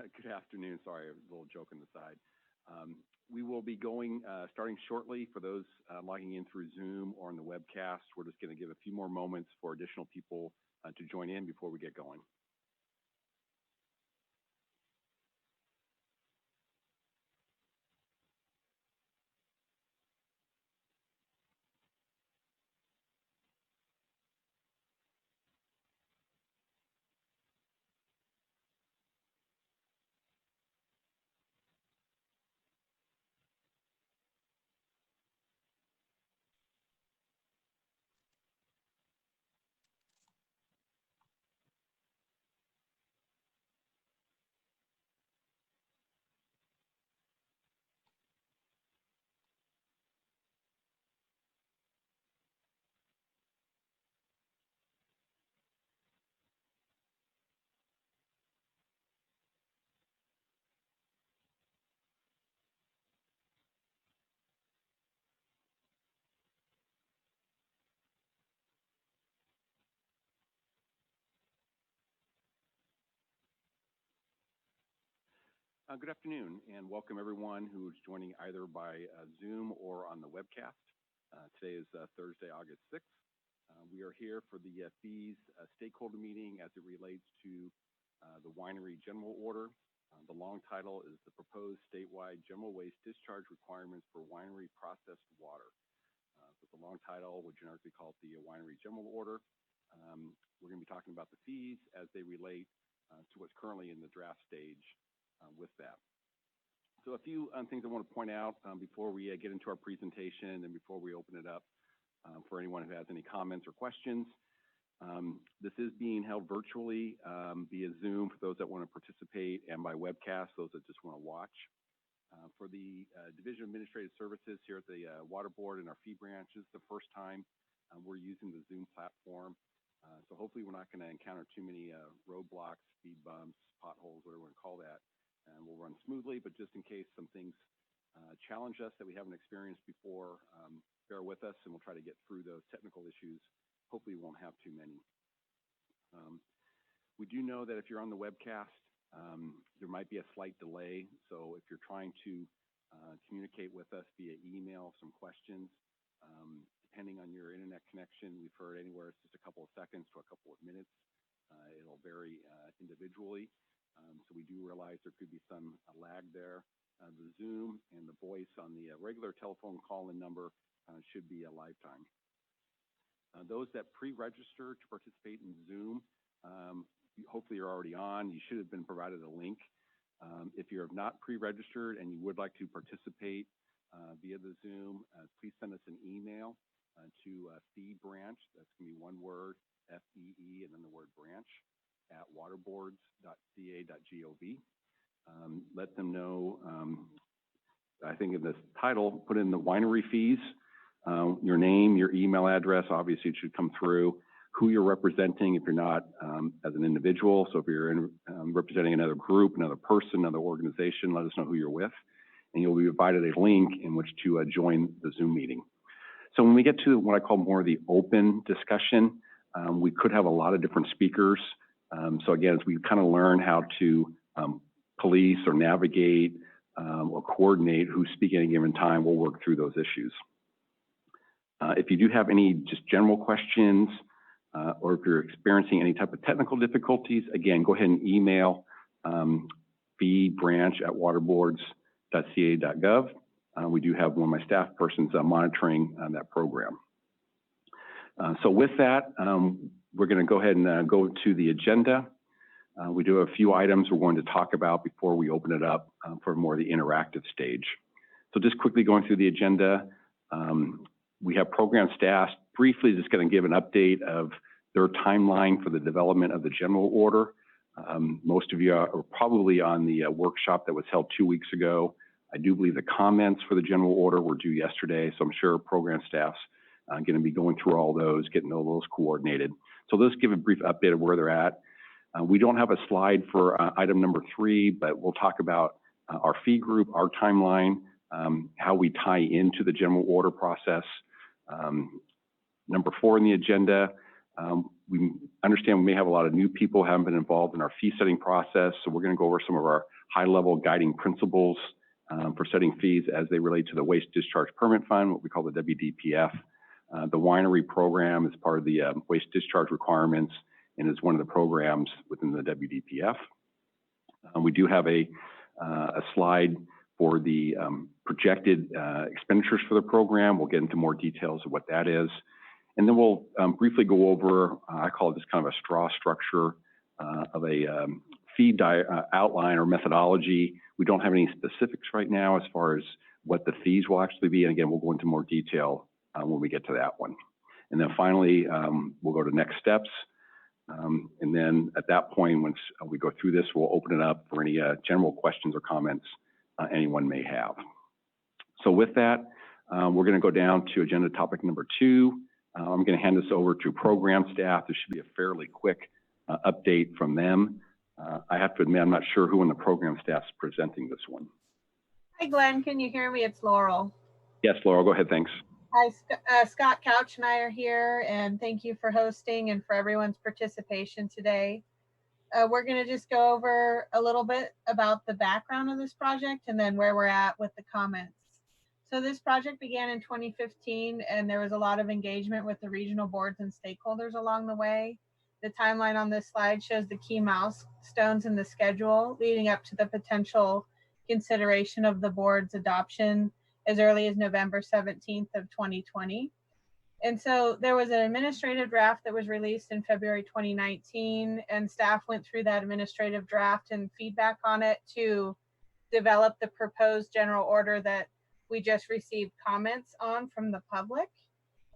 Good afternoon. Sorry, a little joke on the side. We will be starting shortly for those logging in through Zoom or on the webcast. We're just going to give a few more moments for additional people to join in before we get going. Good afternoon, and welcome everyone who's joining either by Zoom or on the webcast. Today is Thursday, August 6th. We are here for the fees stakeholder meeting as it relates to the winery general order. The long title is the proposed statewide general waste discharge requirements for winery processed water. So the long title would generically call it the winery general order. We're going to be talking about the fees as they relate to what's currently in the draft stage with that. So a few things I want to point out before we get into our presentation and before we open it up for anyone who has any comments or questions. This is being held virtually via Zoom for those that want to participate, and by webcast, those that just want to watch. For the Division of Administrative Services here at the Water Board and our fee branch, this is the first time we're using the Zoom platform. So hopefully we're not going to encounter too many roadblocks, speed bumps, potholes, whatever we want to call that. And we'll run smoothly, but just in case some things challenge us that we haven't experienced before, bear with us and we'll try to get through those technical issues. Hopefully we won't have too many. We do know that if you're on the webcast, there might be a slight delay. So if you're trying to communicate with us via email, some questions, depending on your internet connection, we've heard anywhere it's just a couple of seconds to a couple of minutes. It'll vary individually. So we do realize there could be some lag there. The Zoom and the voice on the regular telephone call-in number should be a lifetime. Those that pre-register to participate in Zoom, hopefully you're already on. You should have been provided a link. If you're not pre-registered and you would like to participate via the Zoom, please send us an email to fee branch. That's going to be one word, FEE, and then the word branch, at waterboards.ca.gov. Let them know, I think in this title, put in the winery fees, your name, your email address, obviously it should come through, who you're representing if you're not as an individual. So if you're representing another group, another person, another organization, let us know who you're with. And you'll be provided a link in which to join the Zoom meeting. So when we get to what I call more of the open discussion, we could have a lot of different speakers. So again, as we kind of learn how to police or navigate or coordinate who's speaking at any given time, we'll work through those issues. If you do have any just general questions or if you're experiencing any type of technical difficulties, again, go ahead and email feebranch@waterboards.ca.gov. We do have one of my staff persons monitoring that program. So with that, we're going to go ahead and go to the agenda. We do have a few items we're going to talk about before we open it up for more of the interactive stage. So just quickly going through the agenda, we have program staff briefly just going to give an update of their timeline for the development of the general order. Most of you are probably on the workshop that was held 2 weeks ago. I do believe the comments for the general order were due yesterday, so I'm sure program staff's going to be going through all those, getting all those coordinated. So let's give a brief update of where they're at. We don't have a slide for item number 3, but we'll talk about our fee group, our timeline, how we tie into the general order process. Number 4 in the agenda, we understand we may have a lot of new people who haven't been involved in our fee setting process, so we're going to go over some of our high-level guiding principles for setting fees as they relate to the Waste Discharge Permit Fund, what we call the WDPF. The winery program is part of the waste discharge requirements and is one of the programs within the WDPF. We do have a slide for the projected expenditures for the program. We'll get into more details of what that is. And then we'll briefly go over, I call this kind of a straw structure of a fee outline or methodology. We don't have any specifics right now as far as what the fees will actually be. And again, we'll go into more detail when we get to that one. And then finally, we'll go to next steps. And then at that point, once we go through this, we'll open it up for any general questions or comments anyone may have. So with that, we're going to go down to agenda topic number 2. I'm going to hand this over to program staff. This should be a fairly quick update from them. I have to admit, I'm not sure who in the program staff is presenting this one. Hi, Glenn. Can you hear me? It's Laurel. Yes, Laurel, go ahead. Thanks. Hi, Scott Couch and I are here, and thank you for hosting and for everyone's participation today. We're going to just go over a little bit about the background of this project and then where we're at with the comments. So this project began in 2015, and there was a lot of engagement with the regional boards and stakeholders along the way. The timeline on this slide shows the key milestones in the schedule leading up to the potential consideration of the board's adoption as early as November 17th of 2020. And so there was an administrative draft that was released in February 2019, and staff went through that administrative draft and feedback on it to develop the proposed general order that we just received comments on from the public.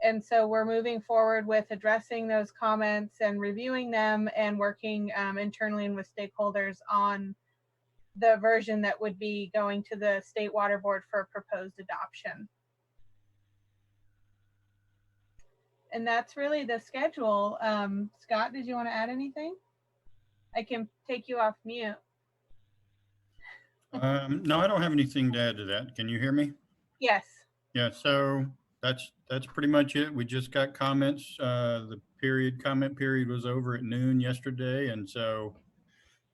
And so we're moving forward with addressing those comments and reviewing them and working internally and with stakeholders on the version that would be going to the State Water Board for proposed adoption. And that's really the schedule. Scott, did you want to add anything? I can take you off mute. No, I don't have anything to add to that. Can you hear me? Yes. Yeah, so that's pretty much it. We just got comments. The comment period was over at noon yesterday, and so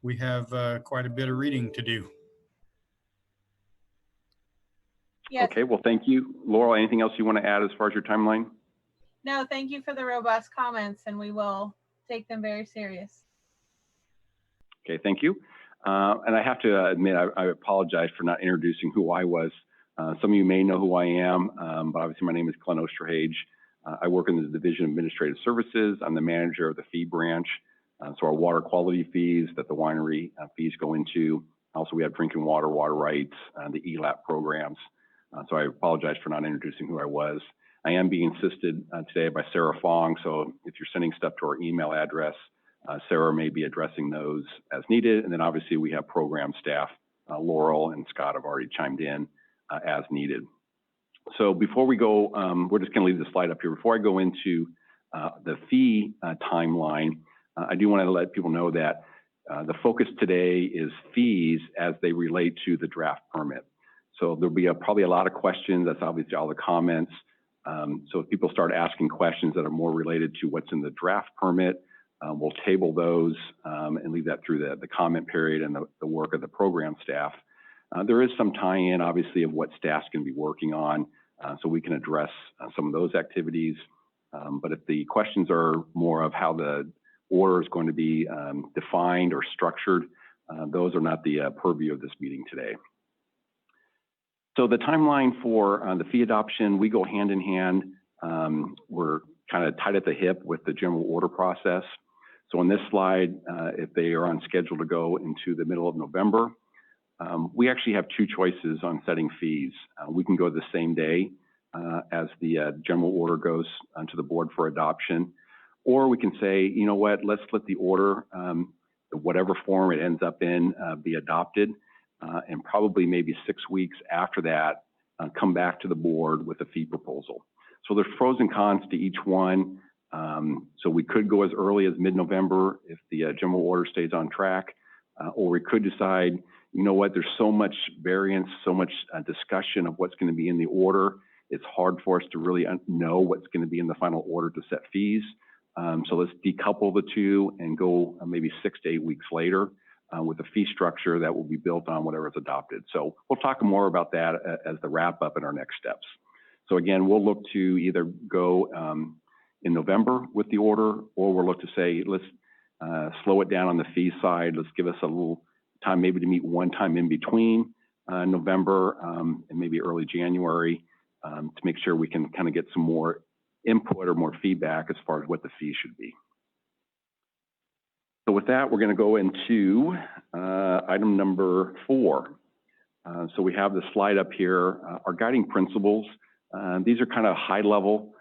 we have quite a bit of reading to do. Yes. Okay, well, thank you. Laurel, anything else you want to add as far as your timeline? No, thank you for the robust comments, and we will take them very serious. Okay, thank you. And I have to admit, I apologize for not introducing who I was. Some of you may know who I am, but obviously my name is Glenn Osterhage. I work in the Division of Administrative Services. I'm the manager of the fee branch. So our water quality fees that the winery fees go into. Also, we have drinking water, water rights, the ELAP programs. So I apologize for not introducing who I was. I am being assisted today by Sarah Fong. So if you're sending stuff to our email address, Sarah may be addressing those as needed. And then obviously we have program staff, Laurel and Scott have already chimed in as needed. So before we go, we're just going to leave the slide up here. Before I go into the fee timeline, I do want to let people know that the focus today is fees as they relate to the draft permit. So there'll be probably a lot of questions. That's obviously all the comments. So if people start asking questions that are more related to what's in the draft permit, we'll table those and leave that through the comment period and the work of the program staff. There is some tie-in, obviously, of what staff's going to be working on, so we can address some of those activities. But if the questions are more of how the order is going to be defined or structured, those are not the purview of this meeting today. So the timeline for the fee adoption, we go hand in hand. We're kind of tied at the hip with the general order process. So on this slide, if they are on schedule to go into the middle of November, we actually have two choices on setting fees. We can go the same day as the general order goes to the board for adoption, or we can say, you know what, let's let the order, whatever form it ends up in, be adopted, and probably maybe 6 weeks after that, come back to the board with a fee proposal. So there's pros and cons to each one. So we could go as early as mid-November if the general order stays on track, or we could decide, you know what, there's so much variance, so much discussion of what's going to be in the order. It's hard for us to really know what's going to be in the final order to set fees. So let's decouple the two and go maybe 6 to 8 weeks later with a fee structure that will be built on whatever is adopted. So we'll talk more about that as the wrap up in our next steps. So again, we'll look to either go in November with the order, or we'll look to say, let's slow it down on the fee side. Let's give us a little time maybe to meet one time in between November and maybe early January to make sure we can kind of get some more input or more feedback as far as what the fee should be. So with that, we're going to go into item number 4. So we have the slide up here, our guiding principles. These are kind of high-level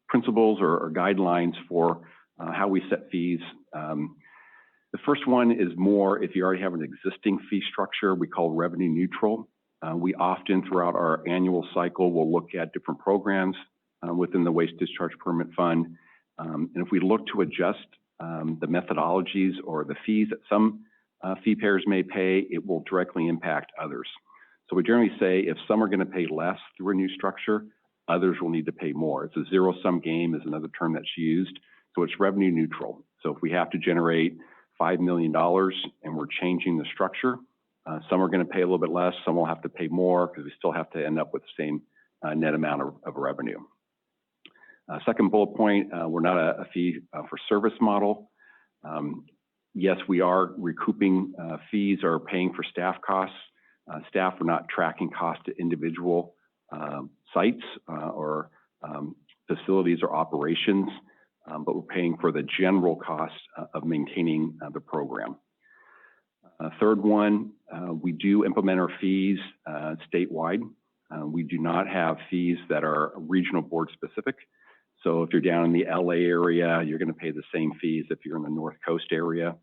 principles or guidelines for how we set fees. The first one is more if you already have an existing fee structure we call revenue neutral. We often throughout our annual cycle will look at different programs within the Waste Discharge Permit Fund. And if we look to adjust the methodologies or the fees that some fee payers may pay, it will directly impact others. So we generally say if some are going to pay less through a new structure, others will need to pay more. It's a zero-sum game is another term that's used. So it's revenue neutral. So if we have to generate $5 million and we're changing the structure, some are going to pay a little bit less, some will have to pay more because we still have to end up with the same net amount of revenue. Second bullet point, we're not a fee for service model. Yes, we are recouping fees or paying for staff costs. Staff are not tracking costs to individual sites or facilities or operations, but we're paying for the general cost of maintaining the program. Third one, we do implement our fees statewide. We do not have fees that are regional board specific. So if you're down in the LA area, you're going to pay the same fees if you're in the North Coast area.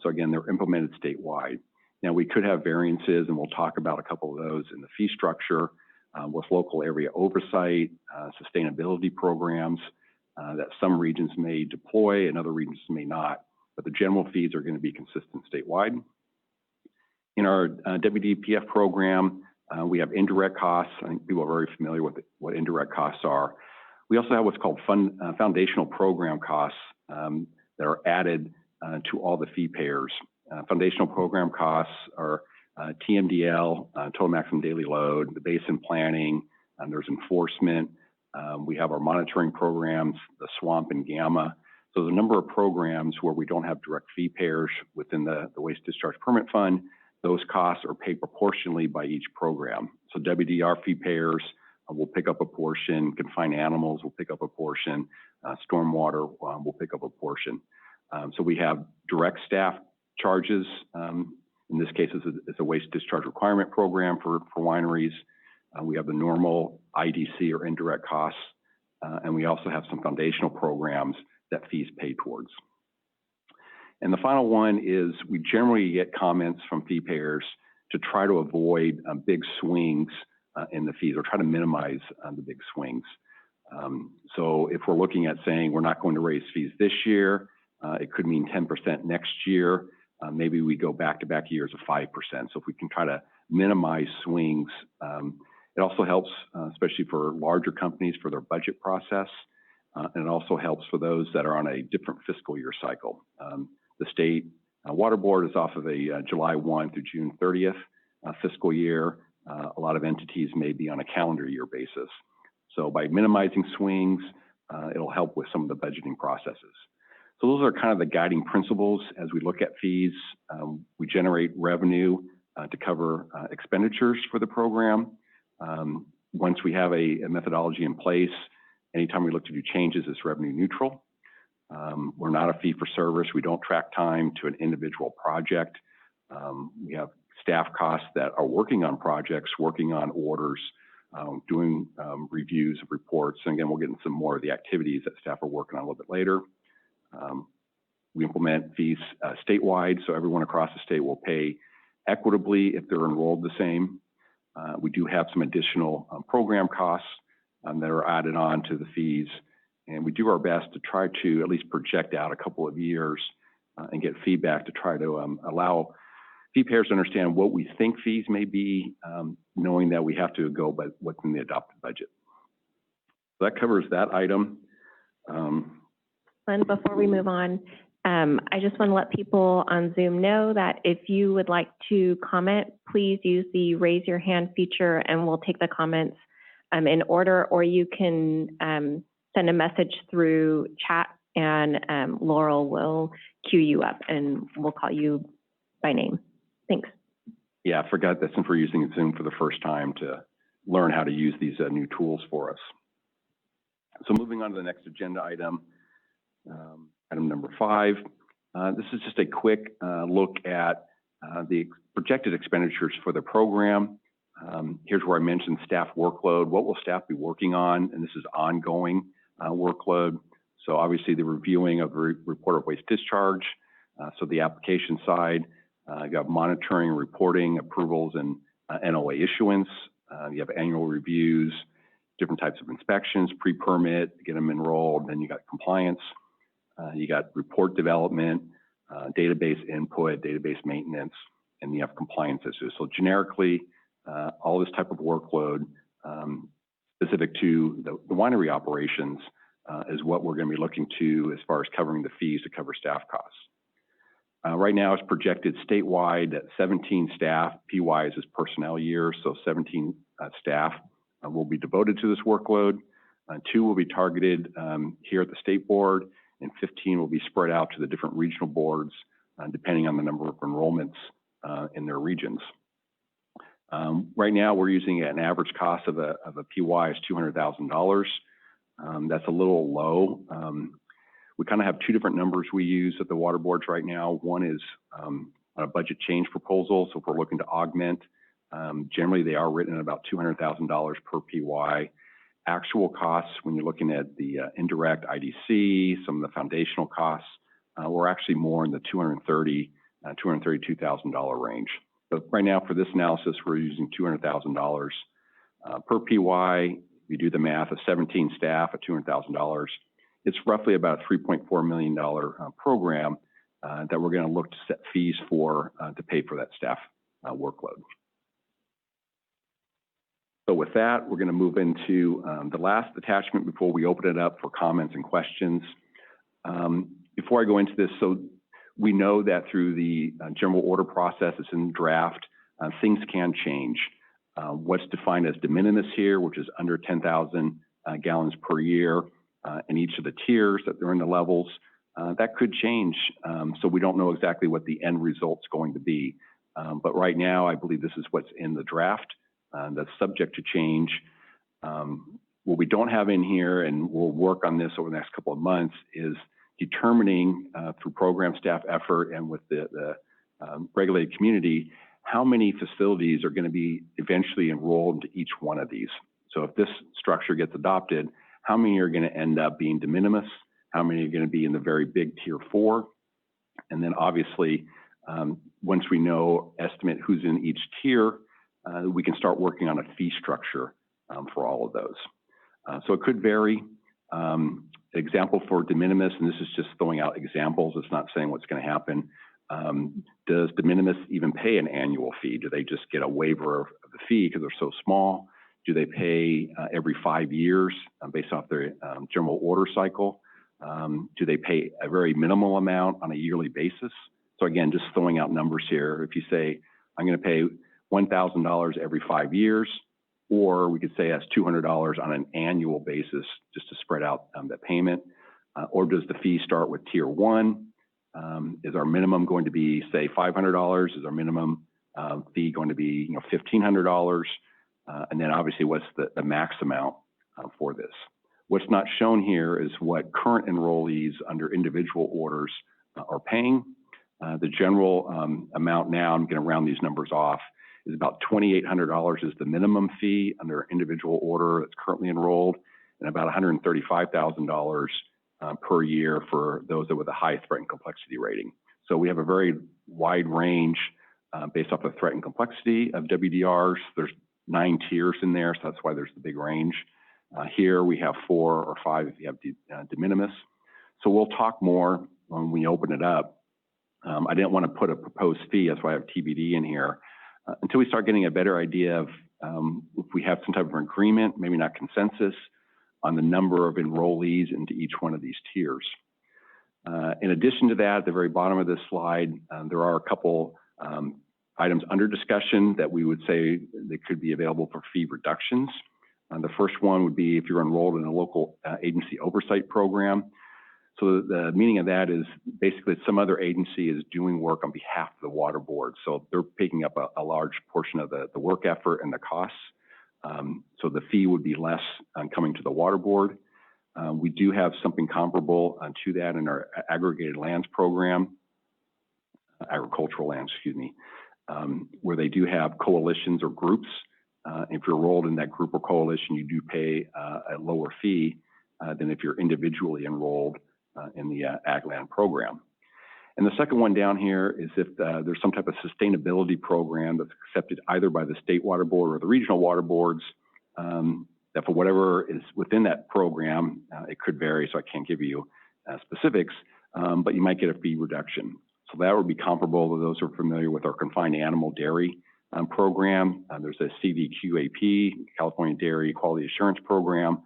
So again, they're implemented statewide. Now we could have variances, and we'll talk about a couple of those in the fee structure with local area oversight, sustainability programs that some regions may deploy and other regions may not, but the general fees are going to be consistent statewide. In our WDPF program, we have indirect costs. I think people are very familiar with what indirect costs are. We also have what's called foundational program costs that are added to all the fee payers. Foundational program costs are TMDL, total maximum daily load, the basin planning, there's enforcement. We have our monitoring programs, the SWAMP and Gamma. So there's a number of programs where we don't have direct fee payers within the Waste Discharge Permit Fund. Those costs are paid proportionally by each program. So WDR fee payers will pick up a portion, confined animals will pick up a portion, stormwater will pick up a portion. So we have direct staff charges. In this case, it's a waste discharge requirement program for wineries. We have the normal IDC or indirect costs, and we also have some foundational programs that fees pay towards. And the final one is we generally get comments from fee payers to try to avoid big swings in the fees or try to minimize the big swings. So if we're looking at saying we're not going to raise fees this year, it could mean 10% next year. Maybe we go back-to-back years of 5%. So if we can try to minimize swings, it also helps, especially for larger companies for their budget process. And it also helps for those that are on a different fiscal year cycle. The state water board is off of a July 1 through June 30th fiscal year. A lot of entities may be on a calendar year basis. So by minimizing swings, it'll help with some of the budgeting processes. So those are kind of the guiding principles as we look at fees. We generate revenue to cover expenditures for the program. Once we have a methodology in place, anytime we look to do changes, it's revenue neutral. We're not a fee for service. We don't track time to an individual project. We have staff costs that are working on projects, working on orders, doing reviews of reports. And again, we'll get into some more of the activities that staff are working on a little bit later. We implement fees statewide, so everyone across the state will pay equitably if they're enrolled the same. We do have some additional program costs that are added on to the fees. And we do our best to try to at least project out a couple of years and get feedback to try to allow fee payers to understand what we think fees may be, knowing that we have to go by what's in the adopted budget. So that covers that item. one before we move on. I just want to let people on Zoom know that if you would like to comment, please use the raise your hand feature and we'll take the comments in order, or you can send a message through chat and Laurel will queue you up and we'll call you by name. Thanks. Yeah, I forgot that since we're using Zoom for the first time to learn how to use these new tools for us. So moving on to the next agenda item, item number 5. This is just a quick look at the projected expenditures for the program. Here's where I mentioned staff workload. What will staff be working on? And this is ongoing workload. So obviously the reviewing of the report of waste discharge. So the application side, you have monitoring, reporting, approvals, and NOA issuance. You have annual reviews, different types of inspections, pre-permit, get them enrolled. Then you got compliance. You got report development, database input, database maintenance, and you have compliance issues. So generically, all this type of workload specific to the winery operations is what we're going to be looking to as far as covering the fees to cover staff costs. Right now it's projected statewide that 17 staff, PYs is personnel years, so 17 staff will be devoted to this workload. 2 will be targeted here at the state board, and 15 will be spread out to the different regional boards depending on the number of enrollments in their regions. Right now we're using an average cost of a PY is $200,000. That's a little low. We kind of have 2 different numbers we use at the water boards right now. One is a budget change proposal. So if we're looking to augment, generally they are written at about $200,000 per PY. Actual costs, when you're looking at the indirect IDC, some of the foundational costs, we're actually more in the $232,000 range. But right now for this analysis, we're using $200,000 per PY. We do the math of 17 staff at $200,000. It's roughly about a $3.4 million program that we're going to look to set fees for to pay for that staff workload. So with that, we're going to move into the last attachment before we open it up for comments and questions. Before I go into this, so we know that through the general order process, it's in draft, things can change. What's defined as de minimis here, which is under 10,000 gallons per year, and each of the tiers that they're in the levels, that could change. So we don't know exactly what the end result's going to be. But right now, I believe this is what's in the draft that's subject to change. What we don't have in here, and we'll work on this over the next couple of months, is determining through program staff effort and with the regulated community, how many facilities are going to be eventually enrolled into each one of these. So if this structure gets adopted, how many are going to end up being de minimis? How many are going to be in the very big tier 4? And then obviously, once we know, estimate who's in each tier, we can start working on a fee structure for all of those. So it could vary. Example for de minimis, and this is just throwing out examples, it's not saying what's going to happen. Does de minimis even pay an annual fee? Do they just get a waiver of the fee because they're so small? Do they pay every 5 years based off their general order cycle? Do they pay a very minimal amount on a yearly basis? So again, just throwing out numbers here. If you say, I'm going to pay $1,000 every 5 years, or we could say that's $200 on an annual basis just to spread out that payment. Or does the fee start with tier 1? Is our minimum going to be, say, $500? Is our minimum fee going to be, $1,500? And then obviously, what's the max amount for this? What's not shown here is what current enrollees under individual orders are paying. The general amount now, I'm going to round these numbers off, is about $2,800 is the minimum fee under individual order that's currently enrolled, and about $135,000 per year for those with a high threat and complexity rating. So we have a very wide range based off the threat and complexity of WDRs. There's 9 tiers in there, so that's why there's the big range. Here we have 4 or 5 if you have de minimis. So we'll talk more when we open it up. I didn't want to put a proposed fee, that's why I have TBD in here, until we start getting a better idea of if we have some type of agreement, maybe not consensus, on the number of enrollees into each one of these tiers. In addition to that, at the very bottom of this slide, there are a couple items under discussion that we would say that could be available for fee reductions. The first one would be if you're enrolled in a local agency oversight program. So the meaning of that is basically some other agency is doing work on behalf of the water board. So they're picking up a large portion of the work effort and the costs. So the fee would be less coming to the water board. We do have something comparable to that in our aggregated lands program, agricultural lands, excuse me, where they do have coalitions or groups. If you're enrolled in that group or coalition, you do pay a lower fee than if you're individually enrolled in the ag land program. And the second one down here is if there's some type of sustainability program that's accepted either by the state water board or the regional water boards, that for whatever is within that program, it could vary, so I can't give you specifics, but you might get a fee reduction. So that would be comparable to those who are familiar with our confined animal dairy program. There's a CDQAP, California Dairy Quality Assurance Program,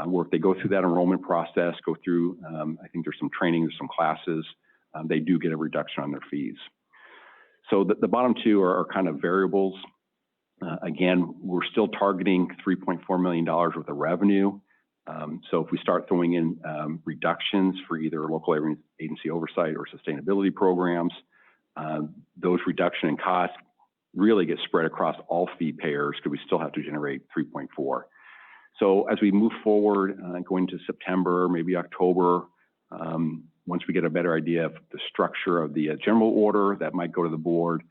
where if they go through that enrollment process, go through, I think there's some training, there's some classes, they do get a reduction on their fees. So the bottom two are kind of variables. Again, we're still targeting $3.4 million worth of revenue. So if we start throwing in reductions for either local agency oversight or sustainability programs, those reduction in costs really get spread across all fee payers because we still have to generate 3.4. So as we move forward, going to September, maybe October, once we get a better idea of the structure of the general order that might go to the board,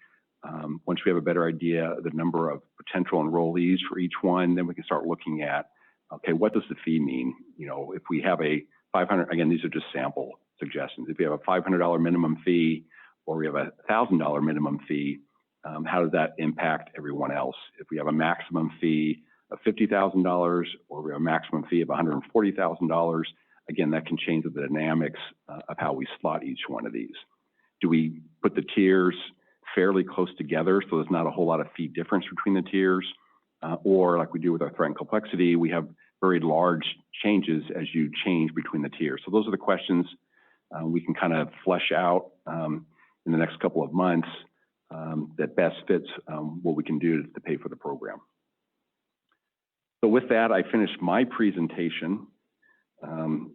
once we have a better idea of the number of potential enrollees for each one, then we can start looking at, okay, what does the fee mean? You know, if we have a 500, again, these are just sample suggestions. If we have a $500 minimum fee or we have a $1,000 minimum fee, how does that impact everyone else? If we have a maximum fee of $50,000 or we have a maximum fee of $140,000, again, that can change the dynamics of how we slot each one of these. Do we put the tiers fairly close together so there's not a whole lot of fee difference between the tiers? Or like we do with our threat and complexity, we have very large changes as you change between the tiers. So those are the questions we can kind of flesh out in the next couple of months that best fits what we can do to pay for the program. So with that, I finished my presentation. You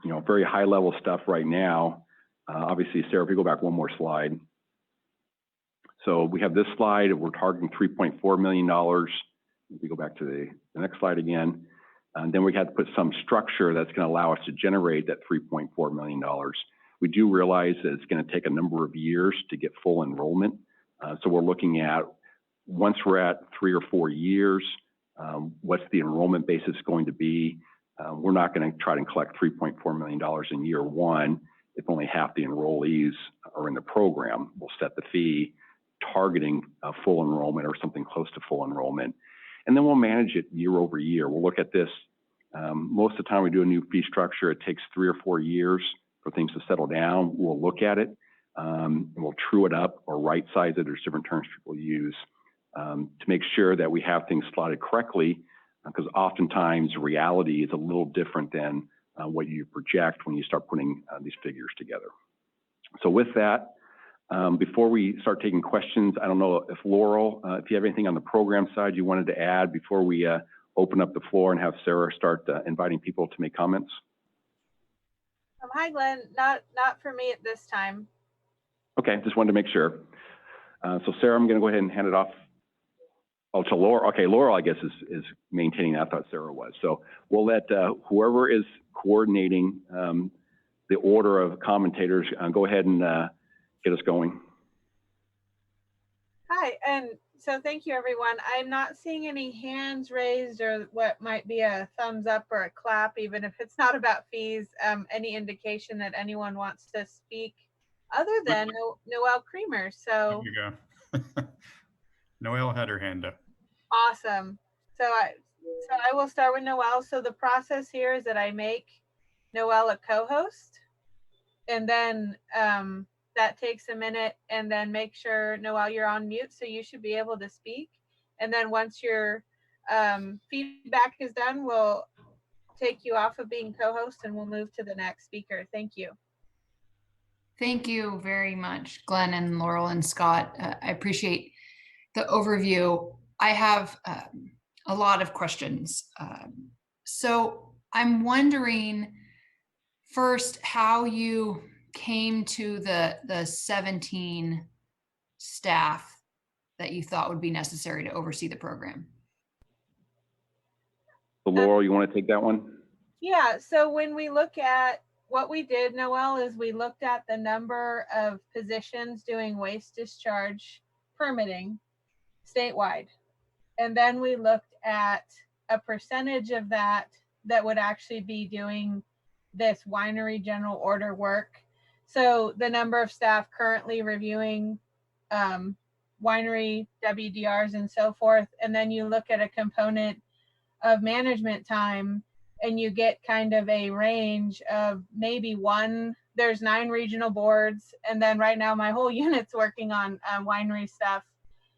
know, very high level stuff right now. Obviously, Sarah, if you go back one more slide. So we have this slide, we're targeting $3.4 million. If we go back to the next slide again, and then we had to put some structure that's going to allow us to generate that $3.4 million. We do realize that it's going to take a number of years to get full enrollment. So we're looking at, once we're at 3 or 4 years, what's the enrollment basis going to be? We're not going to try to collect $3.4 million in year one if only half the enrollees are in the program. We'll set the fee targeting full enrollment or something close to full enrollment. And then we'll manage it year over year. We'll look at this. Most of the time we do a new fee structure, it takes 3 or 4 years for things to settle down. We'll look at it and we'll true it up or right size it. There's different terms people use to make sure that we have things slotted correctly, because oftentimes reality is a little different than what you project when you start putting these figures together. So with that, before we start taking questions, I don't know if Laurel, if you have anything on the program side you wanted to add before we open up the floor and have Sarah start inviting people to make comments. Hi, Glenn. Not for me at this time. Okay, just wanted to make sure. So Sarah, I'm going to go ahead and hand it off. Oh, to Laurel. Okay, Laurel, I guess, is maintaining that. I thought Sarah was. So we'll let whoever is coordinating the order of commentators go ahead and get us going. Hi, and so thank you, everyone. I'm not seeing any hands raised or what might be a thumbs up or a clap, even if it's not about fees. Any indication that anyone wants to speak other than Noelle Creamer. So There you go. Noelle had her hand up. Awesome. So I will start with Noelle. So the process here is that I make Noelle a co-host, and then that takes a minute, and then make sure, Noelle, you're on mute, so you should be able to speak. And then once your feedback is done, we'll take you off of being co-host and we'll move to the next speaker. Thank you. Thank you very much, Glenn and Laurel and Scott. I appreciate the overview. I have a lot of questions. So I'm wondering first how you came to the 17 staff that you thought would be necessary to oversee the program. So Laurel, you want to take that one? Yeah, so when we look at what we did, Noel, is we looked at the number of positions doing waste discharge permitting statewide. And then we looked at a percentage of that would actually be doing this winery general order work. So the number of staff currently reviewing winery WDRs and so forth. And then you look at a component of management time and you get kind of a range of maybe there's 9 regional boards. And then right now my whole unit's working on winery stuff.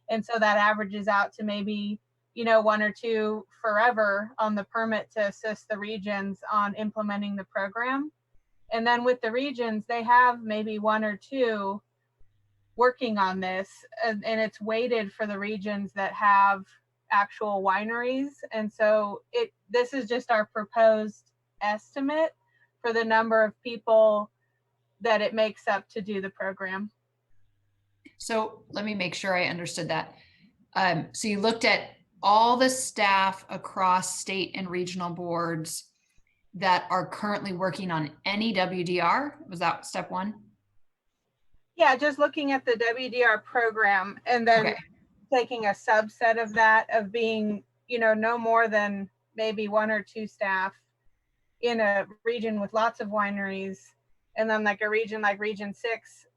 And so that averages out to maybe, 1 or 2 forever on the permit to assist the regions on implementing the program. And then with the regions, they have maybe 1 or 2 working on this, and it's weighted for the regions that have actual wineries. And so this is just our proposed estimate for the number of people that it makes up to do the program. So let me make sure I understood that. So you looked at all the staff across state and regional boards that are currently working on any WDR. Was that step 1? Yeah, just looking at the WDR program and then taking a subset of that of being, no more than maybe 1 or 2 staff in a region with lots of wineries. And then like a region like Region 6,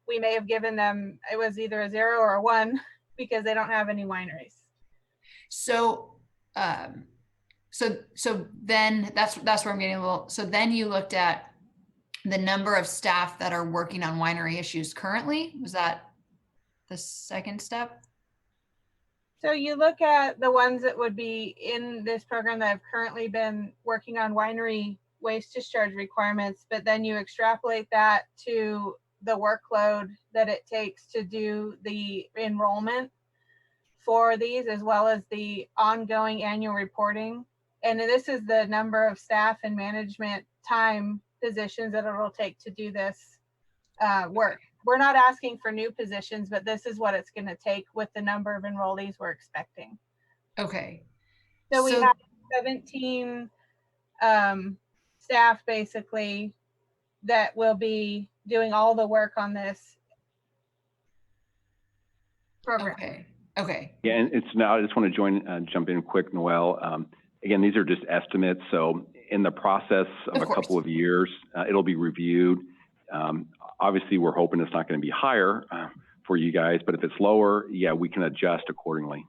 we may have given them, it was either a 0 or a 1 because they don't have any wineries. So, so then that's where I'm getting a little, so then you looked at the number of staff that are working on winery issues currently. Was that the second step? So you look at the ones that would be in this program that have currently been working on winery waste discharge requirements, but then you extrapolate that to the workload that it takes to do the enrollment for these, as well as the ongoing annual reporting. And this is the number of staff and management time positions that it'll take to do this work. We're not asking for new positions, but this is what it's going to take with the number of enrollees we're expecting. Okay. So we have 17 staff basically that will be doing all the work on this program. Okay. Yeah, and it's now, I just want to jump in quick, Noel. Again, these are just estimates. So in the process of a couple of years, it'll be reviewed. Obviously, we're hoping it's not going to be higher for you guys, but if it's lower, yeah, we can adjust accordingly.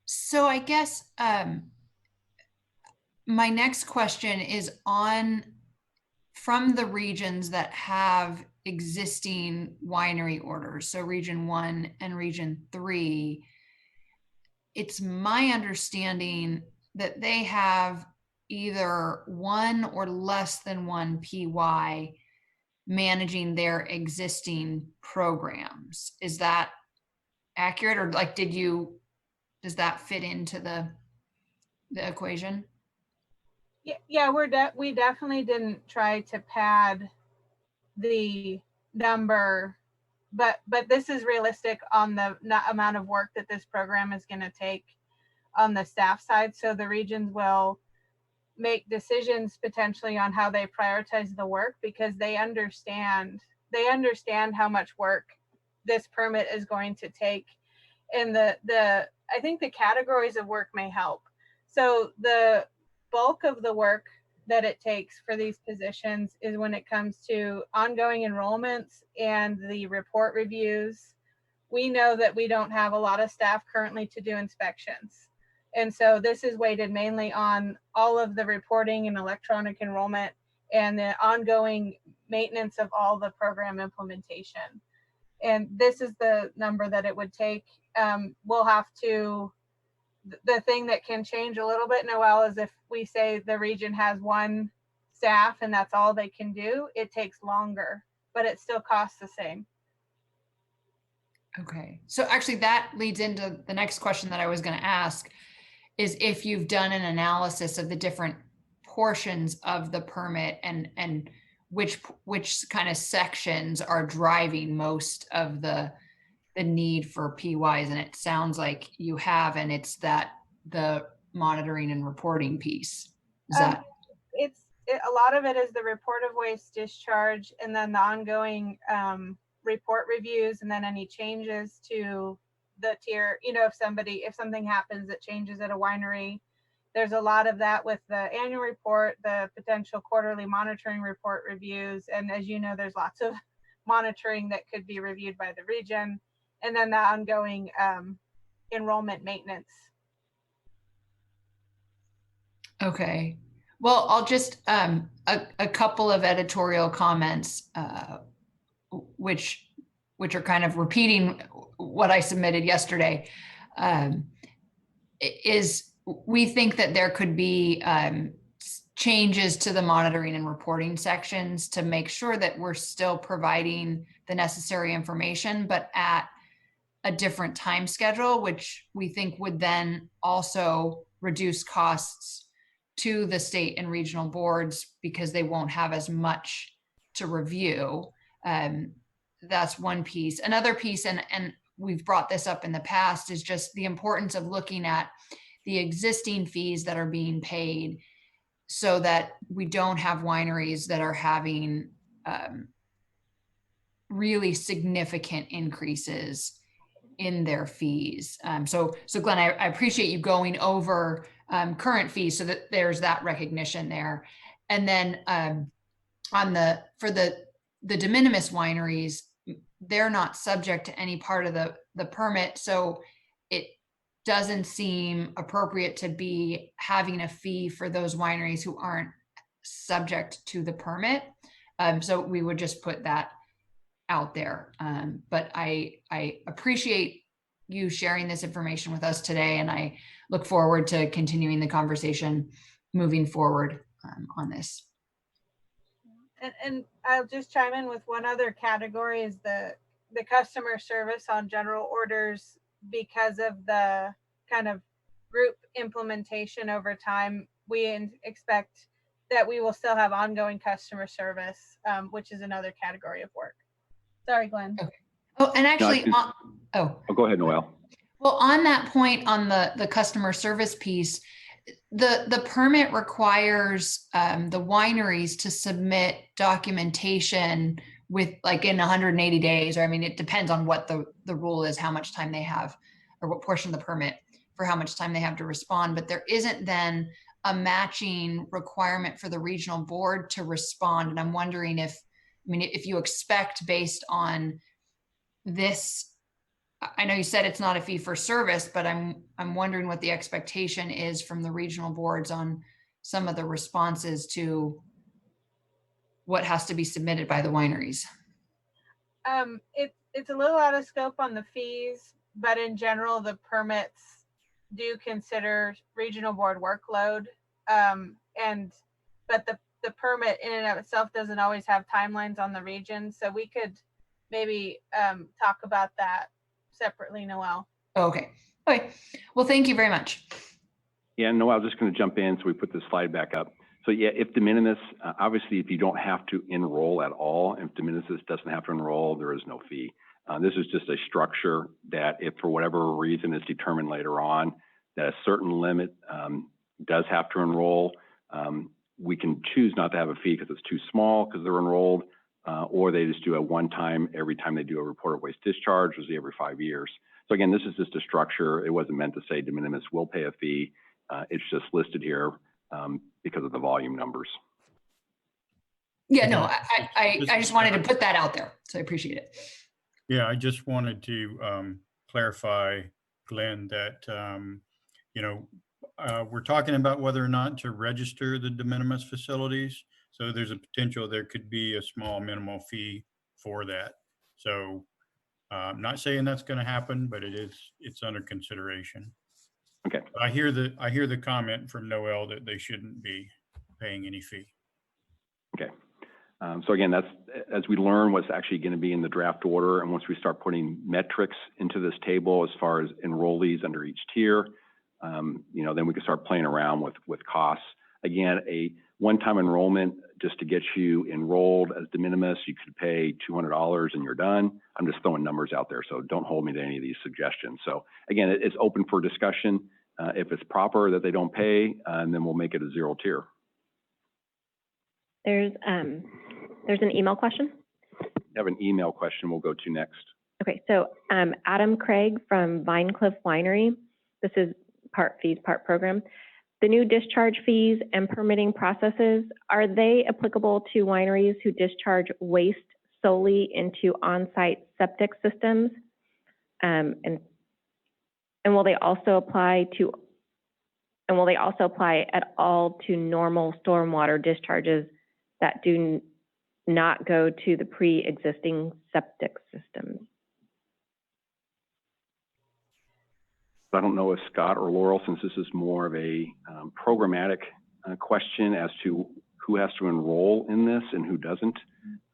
So I guess my next question is from the regions that have existing winery orders, so Region 1 and Region 3, it's my understanding that they have either 1 or less than 1 PY managing their existing programs. Is that accurate, or like does that fit into the equation? Yeah, we definitely didn't try to pad the number, but this is realistic on the amount of work that this program is going to take on the staff side. So the regions will make decisions potentially on how they prioritize the work because they understand how much work this permit is going to take. And I think the categories of work may help. So the bulk of the work that it takes for these positions is when it comes to ongoing enrollments and the report reviews. We know that we don't have a lot of staff currently to do inspections. And so this is weighted mainly on all of the reporting and electronic enrollment and the ongoing maintenance of all the program implementation. And this is the number that it would take. We'll have to, the thing that can change a little bit, Noel, is if we say the region has 1 staff and that's all they can do, it takes longer. but it still costs the same. Okay, so actually that leads into the next question that I was going to ask, is if you've done an analysis of the different portions of the permit and which kind of sections are driving most of the need for PYs, and it sounds like you have, and it's the monitoring and reporting piece. Is that? A lot of it is the report of waste discharge, and then the ongoing report reviews, and then any changes to the tier. You know, if something happens that changes at a winery, there's a lot of that with the annual report, the potential quarterly monitoring report reviews, and as you know, there's lots of monitoring that could be reviewed by the region, and then the ongoing enrollment maintenance. Okay. Well, I'll just a couple of editorial comments, which are kind of repeating what I submitted yesterday. Is we think that there could be changes to the monitoring and reporting sections to make sure that we're still providing the necessary information, but at a different time schedule, which we think would then also reduce costs to the state and regional boards because they won't have as much to review. That's one piece. Another piece, and we've brought this up in the past, is just the importance of looking at the existing fees that are being paid so that we don't have wineries that are having really significant increases in their fees. So Glenn, I appreciate you going over current fees so that there's that recognition there. And then for the de minimis wineries, they're not subject to any part of the permit. So it doesn't seem appropriate to be having a fee for those wineries who aren't subject to the permit. So we would just put that out there. But I appreciate you sharing this information with us today, and I look forward to continuing the conversation moving forward on this. And I'll just chime in with one other category, is the customer service on general orders. Because of the kind of group implementation over time, we expect that we will still have ongoing customer service, which is another category of work. Sorry, Glenn. Okay. Oh, and actually, go ahead, Noelle. Well, on that point, on the customer service piece, the permit requires the wineries to submit documentation with in 180 days, or I mean, it depends on what the rule is, how much time they have, or what portion of the permit for how much time they have to respond. But there isn't then a matching requirement for the regional board to respond. And I'm wondering if you expect, based on this, I know you said it's not a fee for service, but I'm wondering what the expectation is from the regional boards on some of the responses to what has to be submitted by the wineries. It's a little out of scope on the fees, but in general, the permits do consider regional board workload. But the permit in and of itself doesn't always have timelines on the region. So we could maybe talk about that separately, Noelle. Okay. Well, thank you very much. Yeah, Noelle, I'm just going to jump in. So we put this slide back up. So yeah, if de minimis, obviously, if you don't have to enroll at all, if de minimis doesn't have to enroll, there is no fee. This is just a structure that if for whatever reason is determined later on that a certain limit does have to enroll, we can choose not to have a fee because it's too small because they're enrolled, or they just do a one-time every time they do a report of waste discharge, usually every 5 years. So again, this is just a structure. It wasn't meant to say de minimis will pay a fee. It's just listed here because of the volume numbers. Yeah, no, I just wanted to put that out there, so I appreciate it. Yeah, I just wanted to clarify, Glenn, that we're talking about whether or not to register the de minimis facilities. So there's a potential there could be a small minimal fee for that. So I'm not saying that's going to happen, but it's under consideration. Okay. I hear the comment from Noelle that they shouldn't be paying any fee. Okay. So again, that's as we learn what's actually going to be in the draft order, and once we start putting metrics into this table as far as enrollees under each tier, you know, then we can start playing around with costs. Again, a one-time enrollment just to get you enrolled as de minimis, you could pay $200 and you're done. I'm just throwing numbers out there, so don't hold me to any of these suggestions. So again, it's open for discussion. If it's proper that they don't pay, and then we'll make it a 0 tier. There's an email question. We have an email question we'll go to next. Okay, so Adam Craig from Vinecliff Winery. This is part fees, part program. The new discharge fees and permitting processes, are they applicable to wineries who discharge waste solely into on-site septic systems? And will they also apply to, and will they also apply at all to normal stormwater discharges that do not go to the pre-existing septic systems? I don't know if Scott or Laurel, since this is more of a programmatic question as to who has to enroll in this and who doesn't.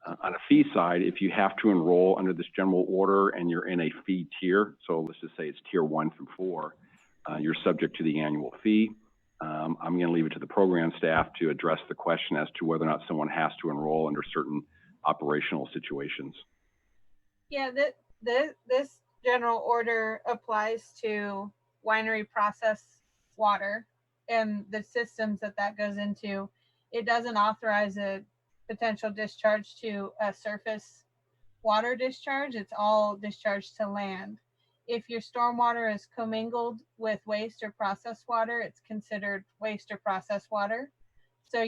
On a fee side, if you have to enroll under this general order and you're in a fee tier, so let's just say it's tier 1 through 4, you're subject to the annual fee. I'm going to leave it to the program staff to address the question as to whether or not someone has to enroll under certain operational situations. Yeah, this general order applies to winery process water and the systems that goes into. It doesn't authorize a potential discharge to a surface water discharge. It's all discharge to land. If your stormwater is commingled with waste or processed water, it's considered waste or processed water. So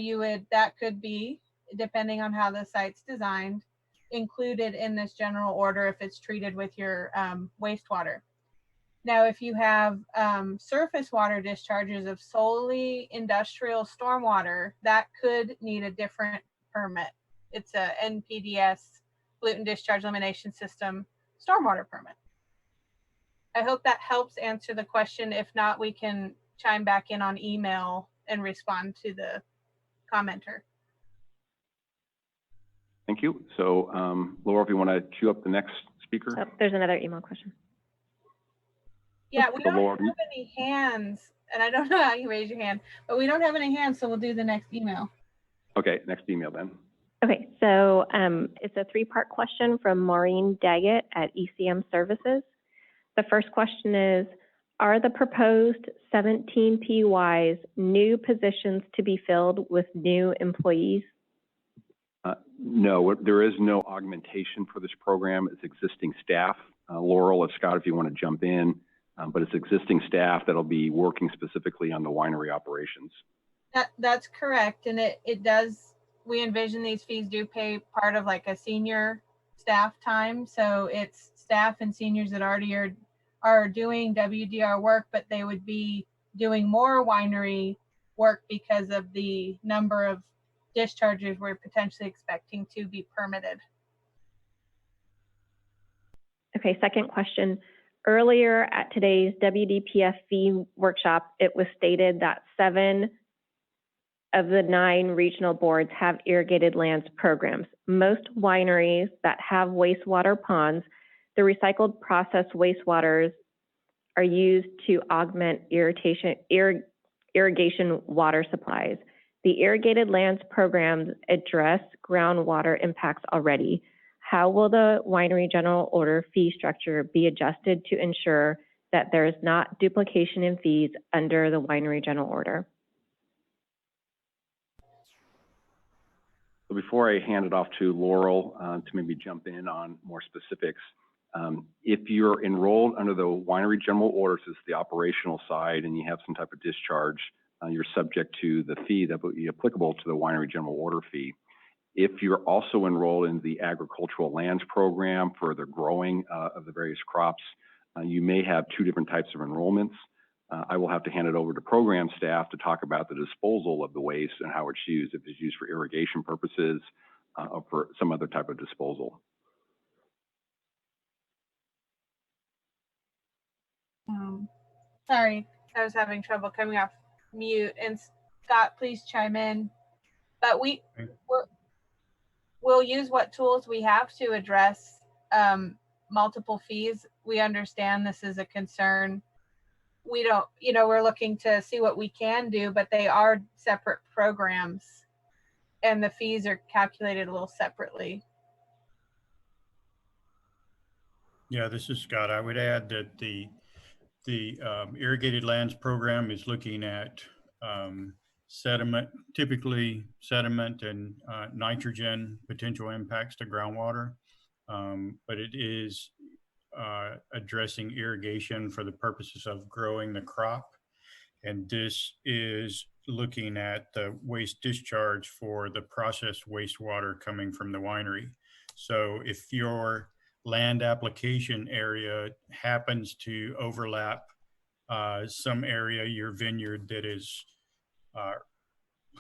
that could be, depending on how the site's designed, included in this general order if it's treated with your wastewater. Now, if you have surface water discharges of solely industrial stormwater, that could need a different permit. It's a NPDES, pollutant discharge elimination system, stormwater permit. I hope that helps answer the question. If not, we can chime back in on email and respond to the commenter. Thank you. So, Laura, if you want to queue up the next speaker. Oh, there's another email question. Yeah, we don't have any hands, and I don't know how you raise your hand, but we don't have any hands, so we'll do the next email. Okay, next email then. Okay, so it's a 3-part question from Maureen Daggett at ECM Services. The first question is, are the proposed 17 PYs new positions to be filled with new employees? No, there is no augmentation for this program. It's existing staff. Laurel or Scott, if you want to jump in, but it's existing staff that'll be working specifically on the winery operations. That's correct, and it does. We envision these fees do pay part of like a senior staff time, so it's staff and seniors that already are doing WDR work, but they would be doing more winery work because of the number of discharges we're potentially expecting to be permitted. Okay, second question. Earlier at today's WDPF fee workshop, it was stated that 7 of the 9 regional boards have irrigated lands programs. Most wineries that have wastewater ponds, the recycled processed wastewaters are used to augment irrigation water supplies. The irrigated lands programs address groundwater impacts already. How will the winery general order fee structure be adjusted to ensure that there is not duplication in fees under the winery general order? So before I hand it off to Laurel to maybe jump in on more specifics, if you're enrolled under the winery general orders, it's the operational side, and you have some type of discharge, you're subject to the fee that would be applicable to the winery general order fee. If you're also enrolled in the agricultural lands program for the growing of the various crops, you may have 2 different types of enrollments. I will have to hand it over to program staff to talk about the disposal of the waste and how it's used, if it's used for irrigation purposes or for some other type of disposal. Sorry, I was having trouble coming off mute. And Scott, please chime in. But we'll use what tools we have to address multiple fees. We understand this is a concern. We don't, we're looking to see what we can do, but they are separate programs and the fees are calculated a little separately. Yeah, this is Scott. I would add that the irrigated lands program is looking at sediment, typically sediment and nitrogen potential impacts to groundwater, but it is addressing irrigation for the purposes of growing the crop. And this is looking at the waste discharge for the processed wastewater coming from the winery. So if your land application area happens to overlap some area, your vineyard that is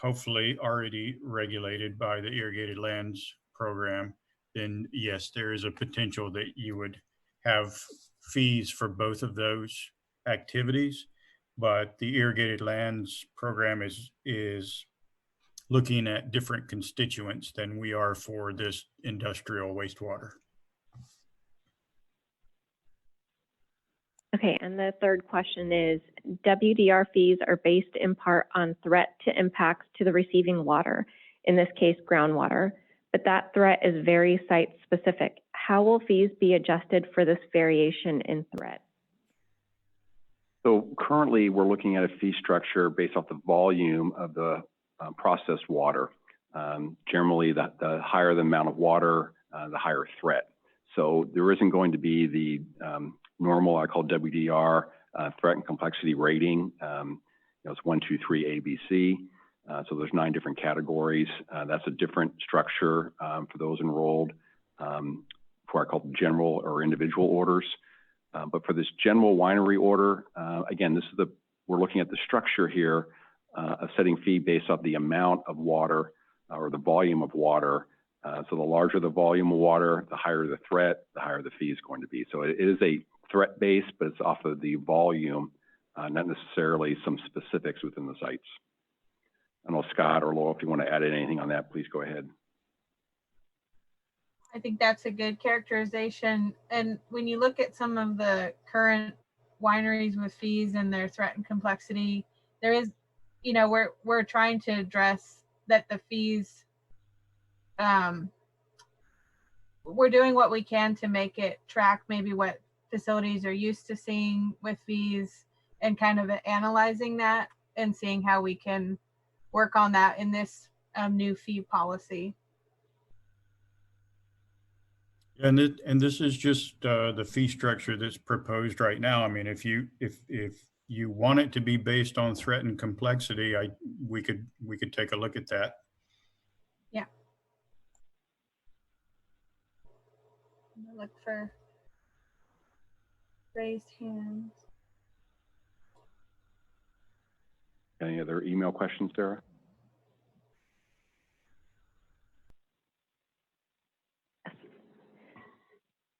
hopefully already regulated by the Irrigated Lands program, then yes, there is a potential that you would have fees for both of those activities. But the Irrigated Lands program is looking at different constituents than we are for this industrial wastewater. Okay, and the third question is, WDR fees are based in part on threat to impacts to the receiving water, in this case, groundwater, but that threat is very site specific. How will fees be adjusted for this variation in threat? So currently we're looking at a fee structure based off the volume of the processed water. Generally, the higher the amount of water, the higher threat. So there isn't going to be the normal, I call WDR, threat and complexity rating. It's 1, 2, 3, A, B, C. So there's 9 different categories. That's a different structure for those enrolled for I call general or individual orders. But for this general winery order, again, we're looking at the structure here of setting fee based off the amount of water or the volume of water. So the larger the volume of water, the higher the threat, the higher the fee is going to be. So it is a threat base, but it's off of the volume, not necessarily some specifics within the sites. I don't know, Scott or Laurel, if you want to add anything on that, please go ahead. I think that's a good characterization. And when you look at some of the current wineries with fees and their threat and complexity, there is, we're trying to address that the fees, we're doing what we can to make it track maybe what facilities are used to seeing with fees and kind of analyzing that and seeing how we can work on that in this new fee policy. And this is just the fee structure that's proposed right now. I mean, if you want it to be based on threat and complexity, we could take a look at that. Yeah. I'm gonna look for raised hands. Any other email questions, Sarah?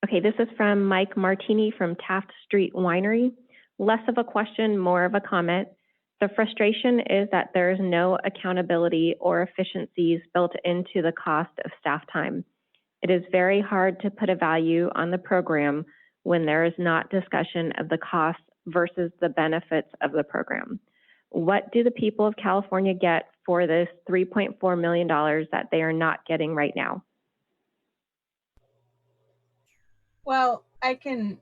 Okay, this is from Mike Martini from Taft Street Winery. Less of a question, more of a comment. The frustration is that there is no accountability or efficiencies built into the cost of staff time. It is very hard to put a value on the program when there is not discussion of the costs versus the benefits of the program. What do the people of California get for this $3.4 million that they are not getting right now? Well, I can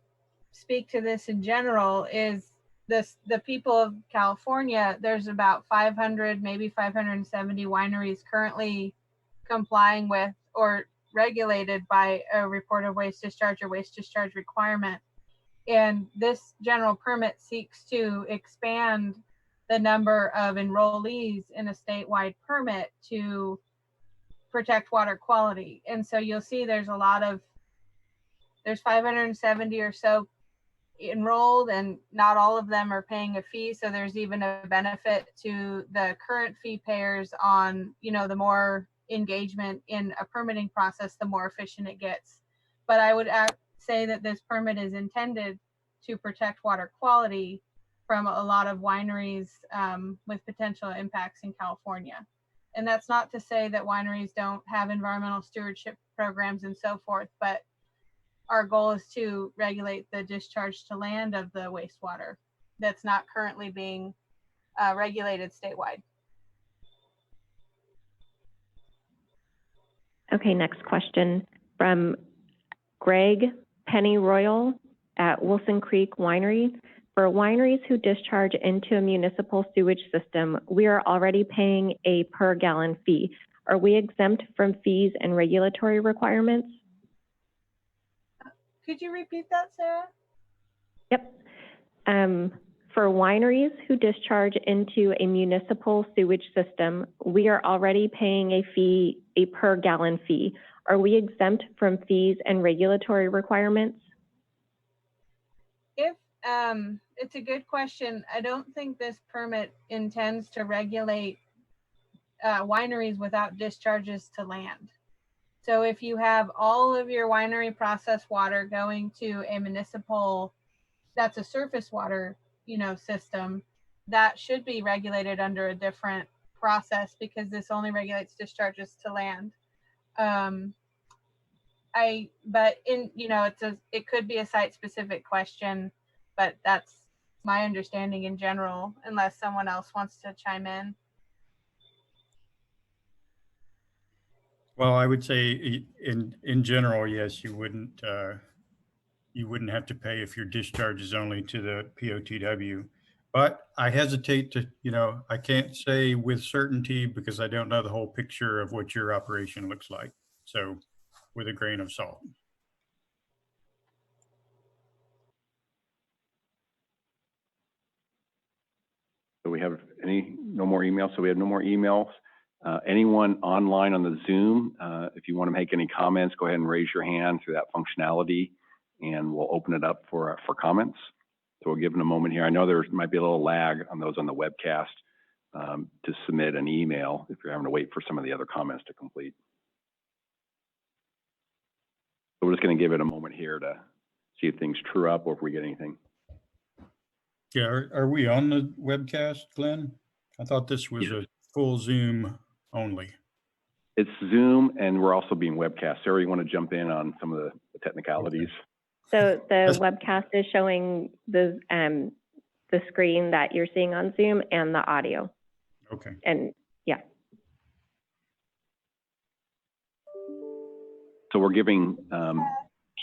speak to this in general. Is this the people of California? There's about 500, maybe 570 wineries currently complying with or regulated by a report of waste discharge or waste discharge requirement. And this general permit seeks to expand the number of enrollees in a statewide permit to protect water quality. And so you'll see there's 570 or so enrolled, and not all of them are paying a fee. So there's even a benefit to the current fee payers on, the more engagement in a permitting process, the more efficient it gets. But I would say that this permit is intended to protect water quality from a lot of wineries with potential impacts in California. And that's not to say that wineries don't have environmental stewardship programs and so forth, but our goal is to regulate the discharge to land of the wastewater that's not currently being regulated statewide. Okay, next question from Greg Pennyroyal at Wilson Creek Winery. For wineries who discharge into a municipal sewage system, we are already paying a per gallon fee. Are we exempt from fees and regulatory requirements? Could you repeat that, Sarah? Yep. For wineries who discharge into a municipal sewage system, we are already paying a fee, a per gallon fee. Are we exempt from fees and regulatory requirements? If it's a good question. I don't think this permit intends to regulate wineries without discharges to land. So if you have all of your winery process water going to a municipal, that's a surface water, system, that should be regulated under a different process because this only regulates discharges to land. But it could be a site specific question, but that's my understanding in general, unless someone else wants to chime in. Well, I would say in general, yes, you wouldn't have to pay if your discharge is only to the POTW. But I hesitate to, I can't say with certainty because I don't know the whole picture of what your operation looks like. So with a grain of salt. So we have no more emails. So we have no more emails. Anyone online on the Zoom, if you want to make any comments, go ahead and raise your hand through that functionality and we'll open it up for comments. So we'll give it a moment here. I know there might be a little lag on those on the webcast to submit an email if you're having to wait for some of the other comments to complete. So we're just going to give it a moment here to see if things true up or if we get anything. Yeah, are we on the webcast, Glenn? I thought this was a full Zoom only. It's Zoom and we're also being webcast. Sarah, you want to jump in on some of the technicalities? So the webcast is showing the screen that you're seeing on Zoom and the audio. Okay. And yeah. So we're giving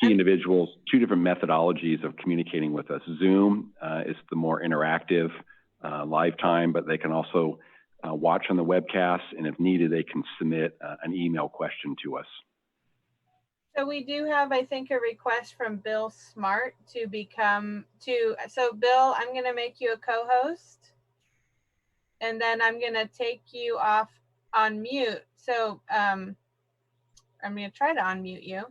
key individuals two different methodologies of communicating with us. Zoom is the more interactive live time, but they can also watch on the webcast, and if needed, they can submit an email question to us. So we do have, I think, a request from Bill Smart to so Bill, I'm going to make you a co-host, and then I'm going to take you off on mute. So I'm going to try to unmute you.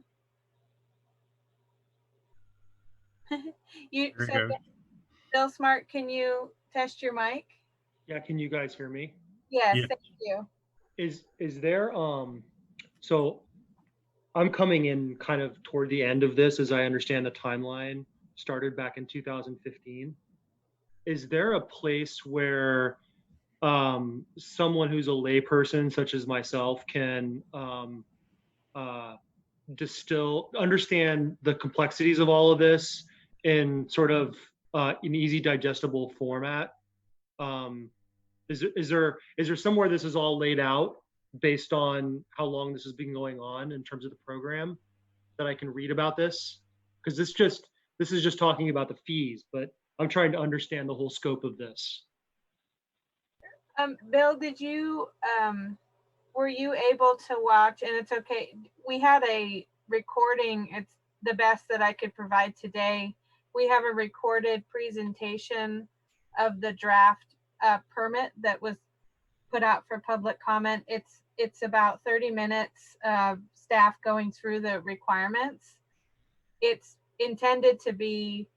Bill Smart, can you test your mic? Yeah, can you guys hear me? Yes, Yeah. thank you. Is there so I'm coming in kind of toward the end of this, as I understand the timeline started back in 2015. Is there a place where someone who's a layperson such as myself can understand the complexities of all of this in sort of an easy digestible format? Is there somewhere this is all laid out based on how long this has been going on in terms of the program that I can read about this? Because this is just talking about the fees, but I'm trying to understand the whole scope of this. Bill, were you able to watch, and it's okay, we had a recording, it's the best that I could provide today. We have a recorded presentation of the draft permit that was put out for public comment. It's about 30 minutes of staff going through the requirements. It's intended to be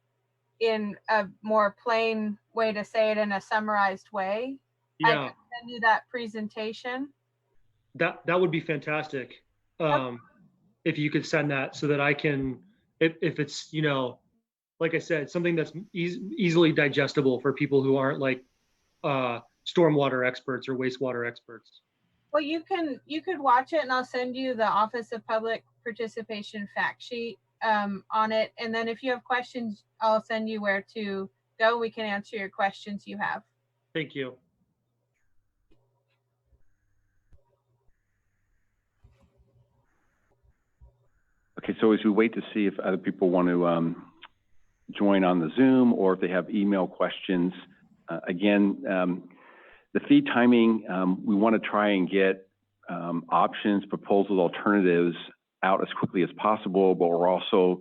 in a more plain way to say it in a summarized way. Yeah. I can send you that presentation. That would be fantastic. If you could send that so that I can, if it's, like I said, something that's easily digestible for people who aren't like stormwater experts or wastewater experts. Well, you could watch it, and I'll send you the Office of Public Participation fact sheet on it. And then if you have questions, I'll send you where to go. We can answer your questions you have. Thank you. Okay, so as we wait to see if other people want to join on the Zoom or if they have email questions, again, the fee timing, we want to try and get options, proposals, alternatives out as quickly as possible, but we're also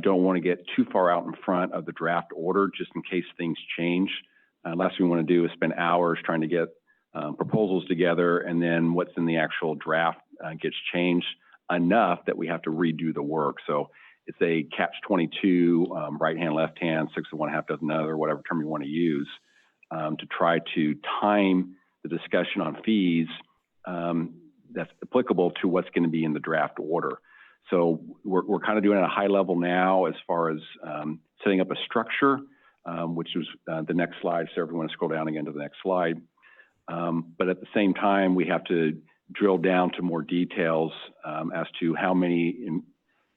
don't want to get too far out in front of the draft order just in case things change. Last thing we want to do is spend hours trying to get proposals together, and then what's in the actual draft gets changed enough that we have to redo the work. So it's a catch-22, right hand, left hand, 6 of one, half dozen another, whatever term you want to use, to try to time the discussion on fees that's applicable to what's going to be in the draft order. So we're kind of doing it at a high level now as far as setting up a structure, which is the next slide. So everyone scroll down again to the next slide. But at the same time, we have to drill down to more details as to how many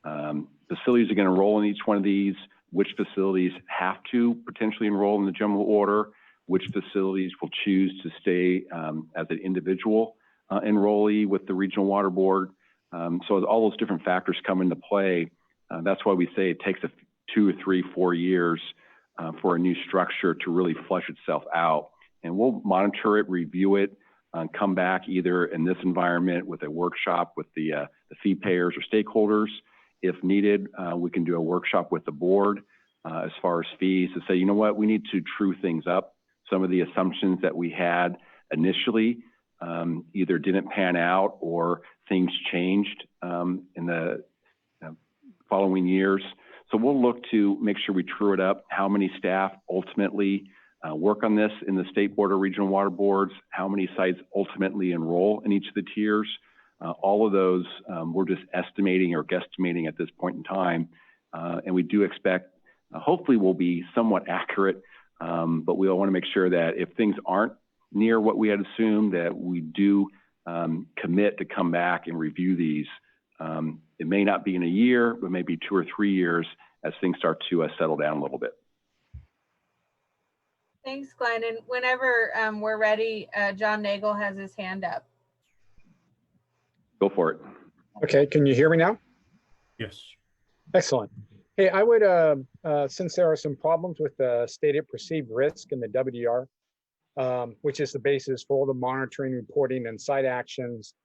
facilities are going to enroll in each one of these, which facilities have to potentially enroll in the general order, which facilities will choose to stay as an individual enrollee with the Regional Water Board. So as all those different factors come into play, that's why we say it takes 2 or 3, 4 years for a new structure to really flesh itself out. And we'll monitor it, review it, come back either in this environment with a workshop with the fee payers or stakeholders. If needed, we can do a workshop with the board as far as fees to say, you know what, we need to true things up. Some of the assumptions that we had initially either didn't pan out or things changed in the following years. So we'll look to make sure we true it up. How many staff ultimately work on this in the state board or regional water boards? How many sites ultimately enroll in each of the tiers? All of those we're just estimating or guesstimating at this point in time. And we do expect, hopefully we'll be somewhat accurate, but we'll want to make sure that if things aren't near what we had assumed, that we do commit to come back and review these. It may not be in a year, but maybe 2 or 3 years as things start to settle down a little bit. Thanks, Glenn. And whenever we're ready, John Nagel has his hand up. Go for it. Okay, can you hear me now? Yes. Excellent. Hey, I would, since there are some problems with the stated perceived risk in the WDR, which is the basis for all the monitoring, reporting, and site actions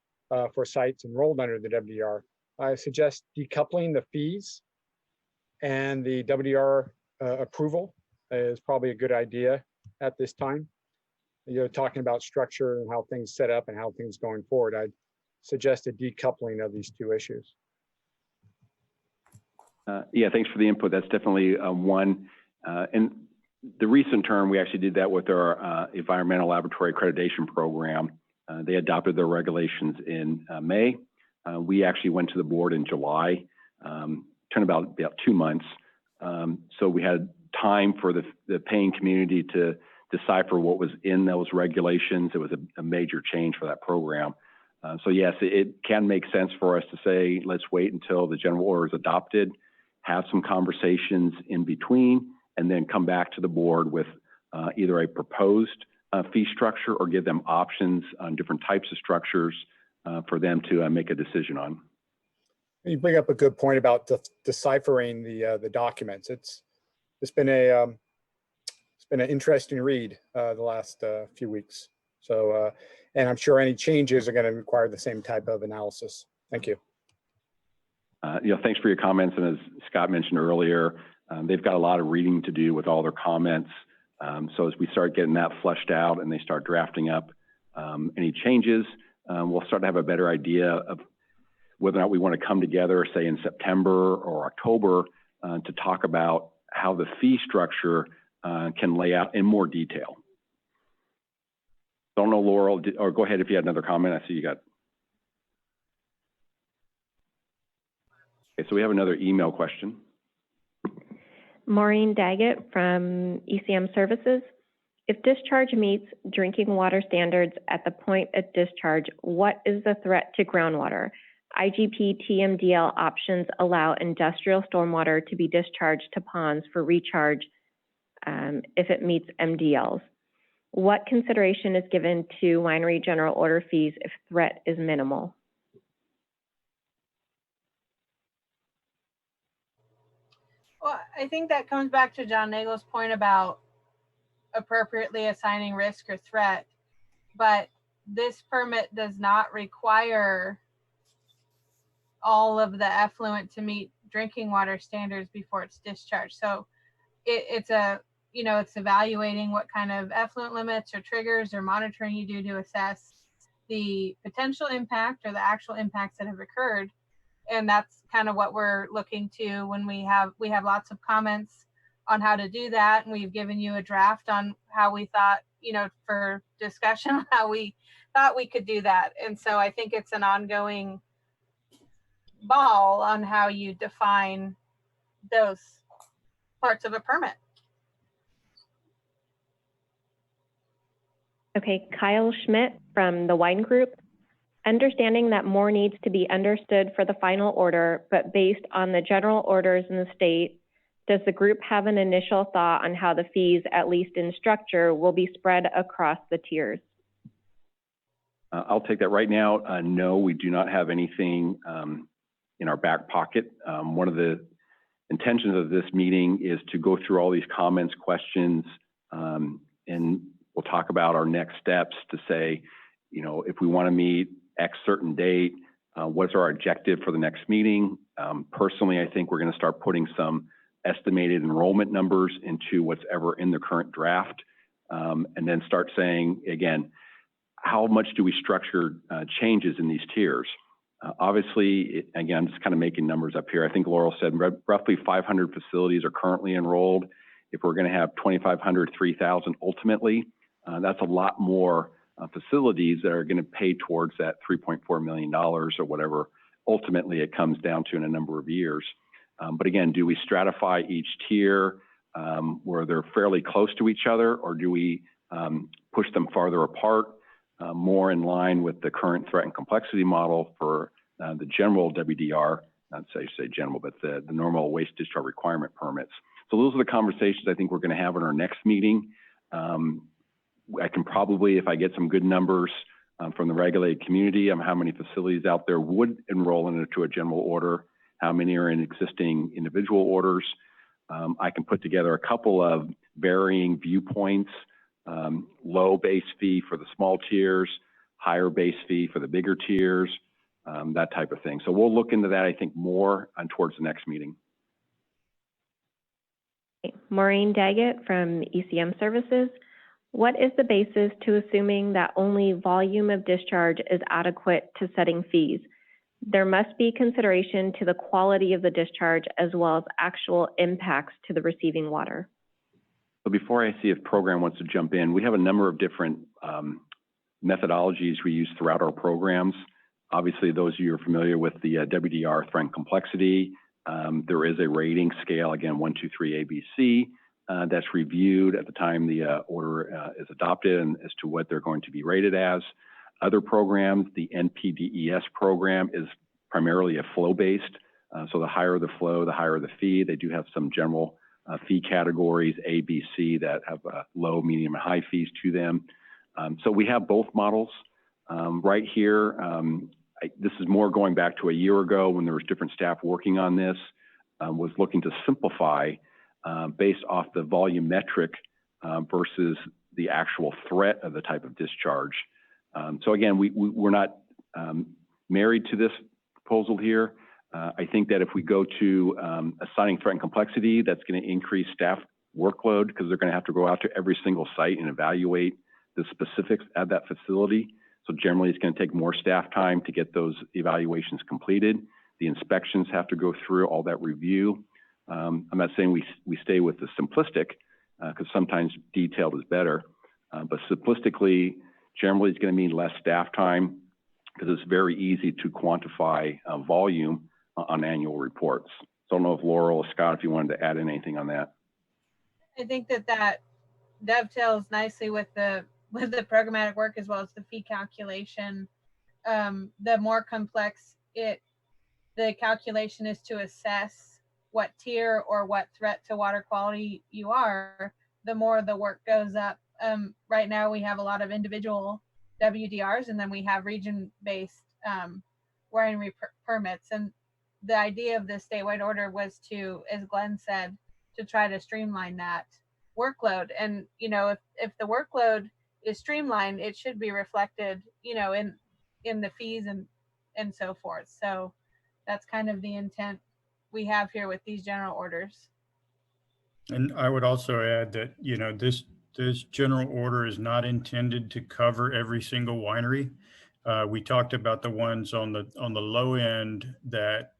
for sites enrolled under the WDR, I suggest decoupling the fees and the WDR approval is probably a good idea at this time. You're talking about structure and how things set up and how things going forward. I'd suggest a decoupling of these two issues. Yeah, thanks for the input. That's definitely one. And the recent term, we actually did that with our environmental laboratory accreditation program. They adopted their regulations in May. We actually went to the board in July, took about 2 months. So we had time for the paying community to decipher what was in those regulations. It was a major change for that program. So yes, it can make sense for us to say, let's wait until the general order is adopted, have some conversations in between, and then come back to the board with either a proposed fee structure or give them options on different types of structures for them to make a decision on. You bring up a good point about deciphering the documents. It's been an interesting read the last few weeks. So, and I'm sure any changes are going to require the same type of analysis. Thank you. Yeah, thanks for your comments. And as Scott mentioned earlier, they've got a lot of reading to do with all their comments. So as we start getting that fleshed out and they start drafting up any changes, we'll start to have a better idea of whether or not we want to come together, say in September or October, to talk about how the fee structure can lay out in more detail. Don't know, Laurel, or go ahead if you had another comment. I see you got. Okay, so we have another email question. Maureen Daggett from ECM Services. If discharge meets drinking water standards at the point of discharge, what is the threat to groundwater? IGP TMDL options allow industrial stormwater to be discharged to ponds for recharge if it meets MDLs. What consideration is given to winery general order fees if threat is minimal? Well, I think that comes back to John Nagel's point about appropriately assigning risk or threat, but this permit does not require all of the effluent to meet drinking water standards before it's discharged. So it's evaluating what kind of effluent limits or triggers or monitoring you do to assess the potential impact or the actual impacts that have occurred. And that's kind of what we're looking to when we have lots of comments on how to do that. And we've given you a draft on how we thought, for discussion, how we thought we could do that. And so I think it's an ongoing ball on how you define those parts of a permit. Okay, Kyle Schmidt from the Wine Group. Understanding that more needs to be understood for the final order, but based on the general orders in the state, does the group have an initial thought on how the fees, at least in structure, will be spread across the tiers? I'll take that right now. No, we do not have anything in our back pocket. One of the intentions of this meeting is to go through all these comments, questions, and we'll talk about our next steps to say, if we want to meet X certain date, what's our objective for the next meeting? Personally, I think we're going to start putting some estimated enrollment numbers into what's ever in the current draft, and then start saying, again, how much do we structure changes in these tiers? Obviously, again, just kind of making numbers up here. I think Laurel said roughly 500 facilities are currently enrolled. If we're going to have 2,500, 3,000 ultimately, that's a lot more facilities that are going to pay towards that $3.4 million or whatever ultimately it comes down to in a number of years. But again, do we stratify each tier where they're fairly close to each other, or do we push them farther apart, more in line with the current threat and complexity model for the general WDR, not say general, but the normal waste discharge requirement permits? So those are the conversations I think we're going to have in our next meeting. I can probably, if I get some good numbers from the regulated community on how many facilities out there would enroll into a general order, how many are in existing individual orders. I can put together a couple of varying viewpoints, low base fee for the small tiers, higher base fee for the bigger tiers, that type of thing. So we'll look into that, I think, more towards the next meeting. Maureen Daggett from ECM Services. What is the basis to assuming that only volume of discharge is adequate to setting fees? There must be consideration to the quality of the discharge as well as actual impacts to the receiving water. So before I see if program wants to jump in, we have a number of different methodologies we use throughout our programs. Obviously, those of you who are familiar with the WDR threat and complexity, there is a rating scale, again, 1, 2, 3, ABC, that's reviewed at the time the order is adopted and as to what they're going to be rated as. Other programs, the NPDES program is primarily a flow-based. So the higher the flow, the higher the fee. They do have some general fee categories, A, B, C, that have low, medium, and high fees to them. So we have both models. Right here, this is more going back to a year ago when there was different staff working on this, was looking to simplify based off the volumetric versus the actual threat of the type of discharge. So again, we're not married to this proposal here. I think that if we go to assigning threat and complexity, that's going to increase staff workload because they're going to have to go out to every single site and evaluate the specifics at that facility. So generally, it's going to take more staff time to get those evaluations completed. The inspections have to go through all that review. I'm not saying we stay with the simplistic because sometimes detailed is better, but simplistically, generally it's going to mean less staff time because it's very easy to quantify volume on annual reports. So I don't know if Laurel or Scott, if you wanted to add in anything on that. I think that dovetails nicely with the programmatic work as well as the fee calculation. The more complex the calculation is to assess what tier or what threat to water quality you are, the more the work goes up. Right now we have a lot of individual WDRs, and then we have region-based winery permits. And the idea of this statewide order was to, as Glenn said, to try to streamline that workload. And, you know, if the workload is streamlined, it should be reflected, you know, in the fees and so forth. So that's kind of the intent we have here with these general orders. And I would also add that, you know, this general order is not intended to cover every single winery. We talked about the ones on the low end that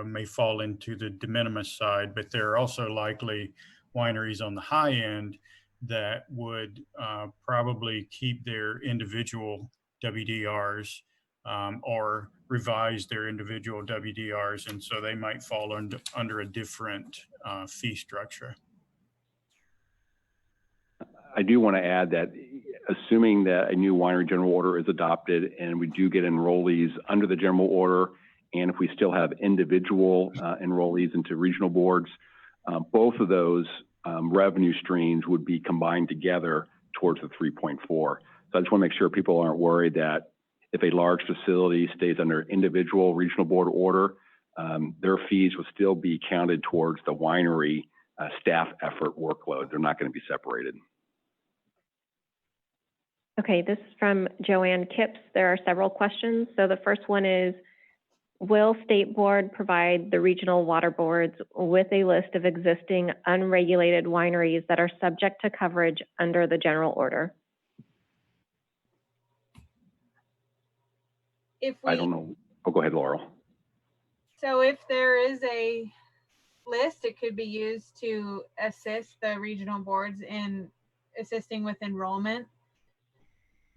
may fall into the de minimis side, but there are also likely wineries on the high end that would probably keep their individual WDRs or revise their individual WDRs, and so they might fall under a different fee structure. I do want to add that assuming that a new winery general order is adopted and we do get enrollees under the general order, and if we still have individual enrollees into regional boards, both of those revenue streams would be combined together towards the 3.4. So I just want to make sure people aren't worried that if a large facility stays under individual regional board order, their fees will still be counted towards the winery staff effort workload. They're not going to be separated. Okay, this is from Joanne Kipps. There are several questions. So the first one is, will State Board provide the regional water boards with a list of existing unregulated wineries that are subject to coverage under the general order? I don't know. Oh, go ahead, Laurel. So if there is a list, it could be used to assist the regional boards in assisting with enrollment.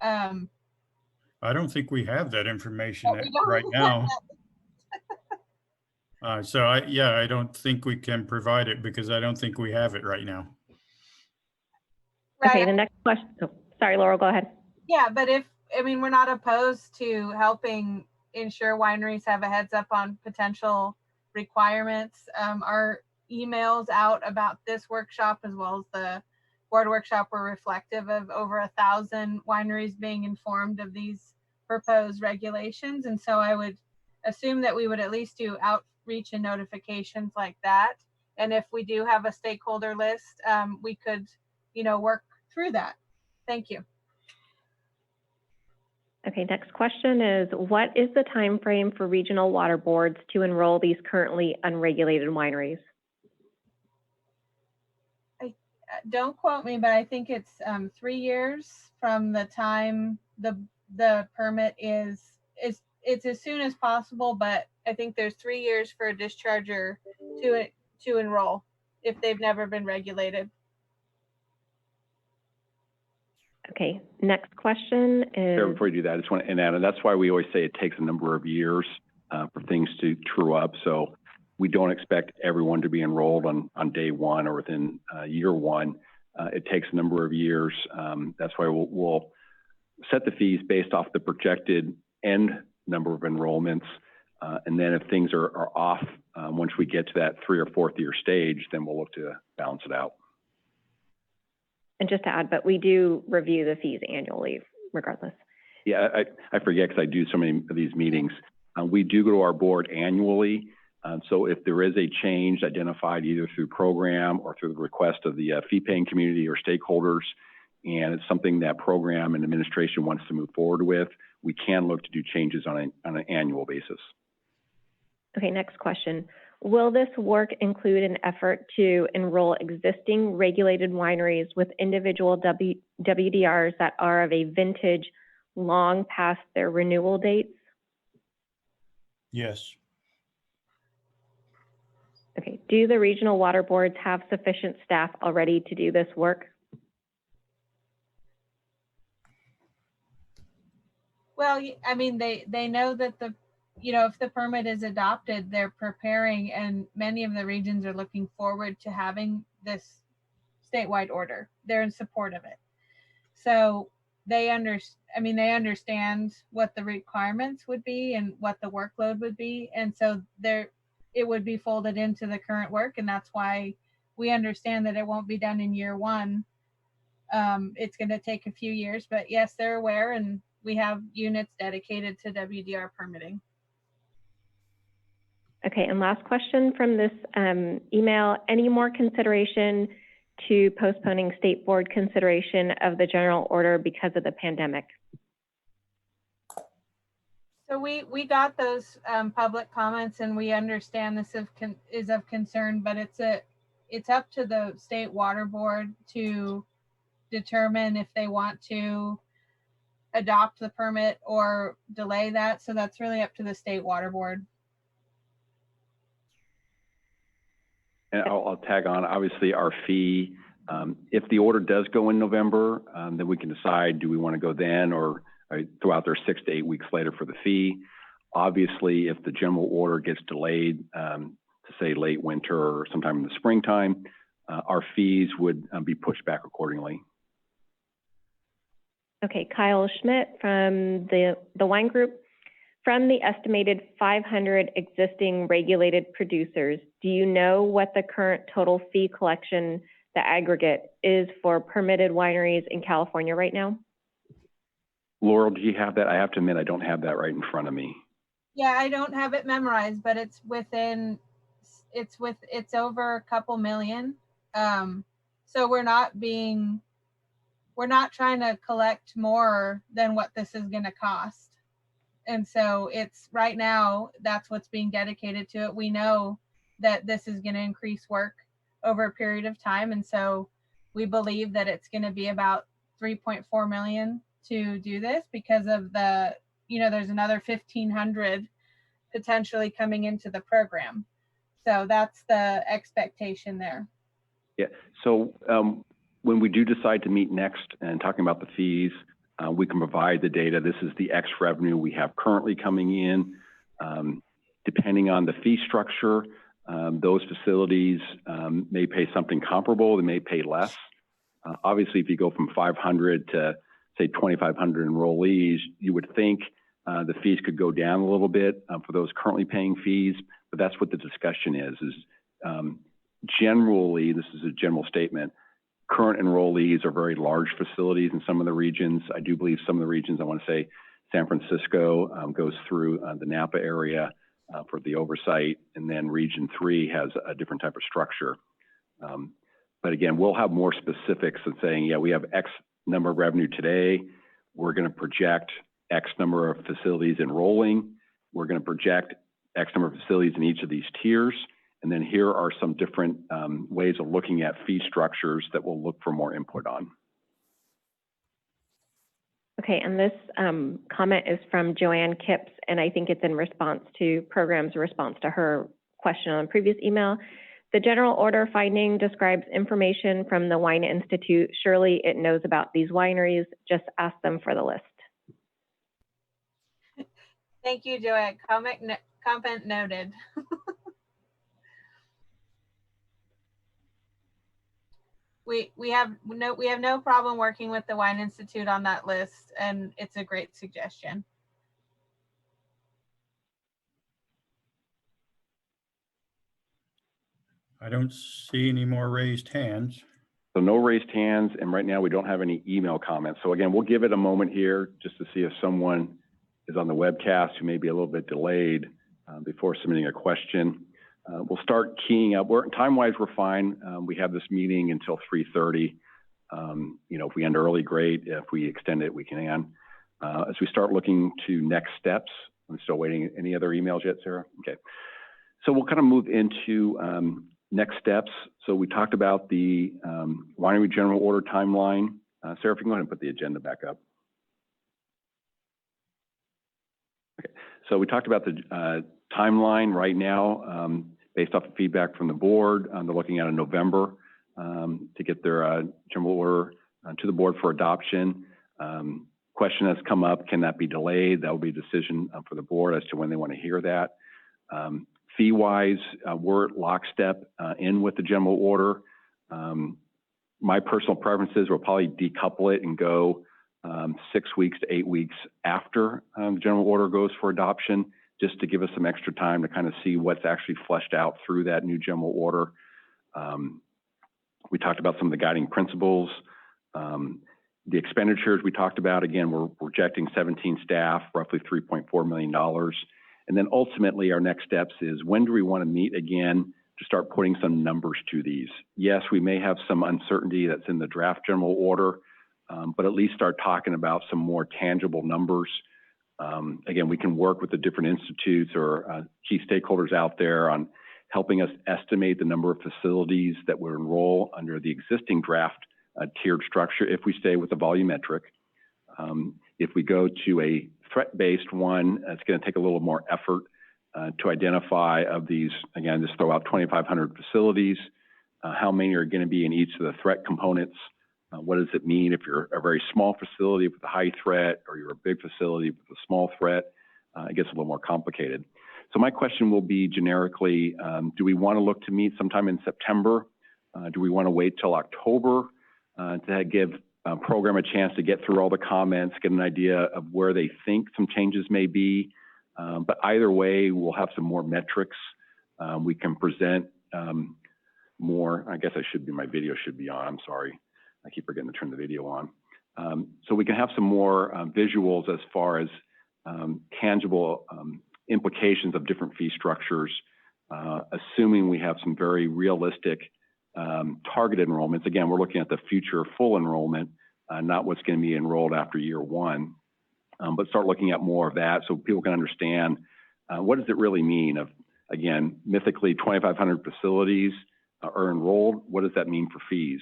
I don't think we have that information right now. So I don't think we can provide it because I don't think we have it right now. Right. Okay, the next question. Oh, sorry, Laurel, go ahead. Yeah, but we're not opposed to helping ensure wineries have a heads up on potential requirements. Our emails out about this workshop as well as the board workshop were reflective of over 1,000 wineries being informed of these proposed regulations. And so I would assume that we would at least do outreach and notifications like that. And if we do have a stakeholder list, we could, work through that. Thank you. Okay, next question is, what is the time frame for regional water boards to enroll these currently unregulated wineries? Don't quote me, but I think it's 3 years from the time the permit is it's as soon as possible, but I think there's 3 years for a discharger to enroll if they've never been regulated. Okay, next question is... Before you do that, I just want to add, and that's why we always say it takes a number of years for things to true up. So we don't expect everyone to be enrolled on day one or within year one. It takes a number of years. That's why we'll set the fees based off the projected end number of enrollments. And then if things are off, once we get to that 3rd or 4th year stage, then we'll look to balance it out. And just to add, but we do review the fees annually regardless. Yeah, I forget because I do so many of these meetings. We do go to our board annually. So if there is a change identified either through program or through the request of the fee-paying community or stakeholders, and it's something that program and administration wants to move forward with, we can look to do changes on an annual basis. Okay, next question. Will this work include an effort to enroll existing regulated wineries with individual WDRs that are of a vintage long past their renewal dates? Yes. Okay, do the regional water boards have sufficient staff already to do this work? Well, I mean, they know that if the permit is adopted, they're preparing, and many of the regions are looking forward to having this statewide order. They're in support of it. So they understand what the requirements would be and what the workload would be. And so it would be folded into the current work. And that's why we understand that it won't be done in year one. It's going to take a few years, but yes, they're aware, and we have units dedicated to WDR permitting. Okay, and last question from this email. Any more consideration to postponing state board consideration of the general order because of the pandemic? So we got those public comments, and we understand this is of concern, but it's up to the state water board to determine if they want to adopt the permit or delay that. So that's really up to the state water board. And I'll tag on, obviously, our fee. If the order does go in November, then we can decide, do we want to go then or throw out there 6 to 8 weeks later for the fee. Obviously, if the general order gets delayed to say late winter or sometime in the springtime, our fees would be pushed back accordingly. Okay, Kyle Schmidt from the wine group. From the estimated 500 existing regulated producers, do you know what the current total fee collection, the aggregate, is for permitted wineries in California right now? Laurel, do you have that? I have to admit, I don't have that right in front of me. Yeah, I don't have it memorized, but it's over a couple million. So we're not trying to collect more than what this is going to cost. And so it's right now, that's what's being dedicated to it. We know that this is going to increase work over a period of time. And so we believe that it's going to be about 3.4 million to do this because of there's another 1,500 potentially coming into the program. So that's the expectation there. Yeah, so when we do decide to meet next and talking about the fees, we can provide the data. This is the X revenue we have currently coming in. Depending on the fee structure, those facilities may pay something comparable, they may pay less. Obviously, if you go from 500 to say 2,500 enrollees, you would think the fees could go down a little bit for those currently paying fees, but that's what the discussion is generally, this is a general statement, current enrollees are very large facilities in some of the regions. I do believe some of the regions, I want to say San Francisco goes through the Napa area for the oversight, and then Region 3 has a different type of structure. But again, we'll have more specifics of saying, yeah, we have X number of revenue today. We're going to project X number of facilities enrolling. We're going to project X number of facilities in each of these tiers. And then here are some different ways of looking at fee structures that we'll look for more input on. Okay, and this comment is from Joanne Kipps, and I think it's in response to Program's response to her question on a previous email. The general order finding describes information from the Wine Institute. Surely it knows about these wineries. Just ask them for the list. Thank you, Joanne. Comment noted. We have no problem working with the Wine Institute on that list, and it's a great suggestion. I don't see any more raised hands. So no raised hands, and right now we don't have any email comments. So again, we'll give it a moment here just to see if someone is on the webcast who may be a little bit delayed before submitting a question. We'll start keying up. Time-wise, we're fine. We have this meeting until 3:30. If we end early, great. If we extend it, we can. As we start looking to next steps, I'm still waiting. Any other emails yet, Sarah? Okay. So we'll kind of move into next steps. So we talked about the winery general order timeline. Sarah, if you can go ahead and put the agenda back up. Okay. So we talked about the timeline right now. Based off the feedback from the board, they're looking at a November to get their general order to the board for adoption. Question has come up, can that be delayed? That will be a decision for the board as to when they want to hear that. Fee-wise, we're at lockstep in with the general order. My personal preferences will probably decouple it and go 6 weeks to 8 weeks after the general order goes for adoption, just to give us some extra time to kind of see what's actually fleshed out through that new general order. We talked about some of the guiding principles. The expenditures we talked about, again, we're projecting 17 staff, roughly $3.4 million. And then ultimately our next steps is, when do we want to meet again to start putting some numbers to these? Yes, we may have some uncertainty that's in the draft general order, but at least start talking about some more tangible numbers. Again, we can work with the different institutes or key stakeholders out there on helping us estimate the number of facilities that would enroll under the existing draft tiered structure if we stay with the volumetric. If we go to a threat-based one, it's going to take a little more effort to identify of these, again, just throw out 2,500 facilities, how many are going to be in each of the threat components. What does it mean if you're a very small facility with a high threat, or you're a big facility with a small threat? It gets a little more complicated. So my question will be generically, do we want to look to meet sometime in September? Do we want to wait till October to give program a chance to get through all the comments, get an idea of where they think some changes may be? But either way, we'll have some more metrics. We can present more. I guess my video should be on. I'm sorry. I keep forgetting to turn the video on. So we can have some more visuals as far as tangible implications of different fee structures, assuming we have some very realistic targeted enrollments. Again, we're looking at the future full enrollment, not what's going to be enrolled after year one, but start looking at more of that so people can understand what does it really mean of, again, mythically 2,500 facilities are enrolled. What does that mean for fees?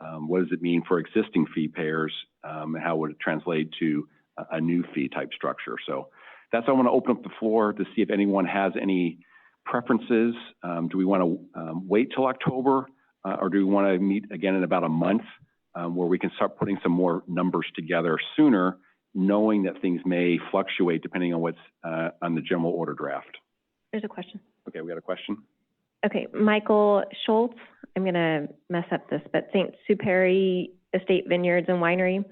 What does it mean for existing fee payers, and how would it translate to a new fee type structure? So that's why I want to open up the floor to see if anyone has any preferences. Do we want to wait till October, or do we want to meet again in about a month where we can start putting some more numbers together sooner, knowing that things may fluctuate depending on what's on the general order draft? There's a question. Okay, we got a question. Okay, Michael Schultz, I'm going to mess up this, but St. Superi Estate Vineyards and Winery.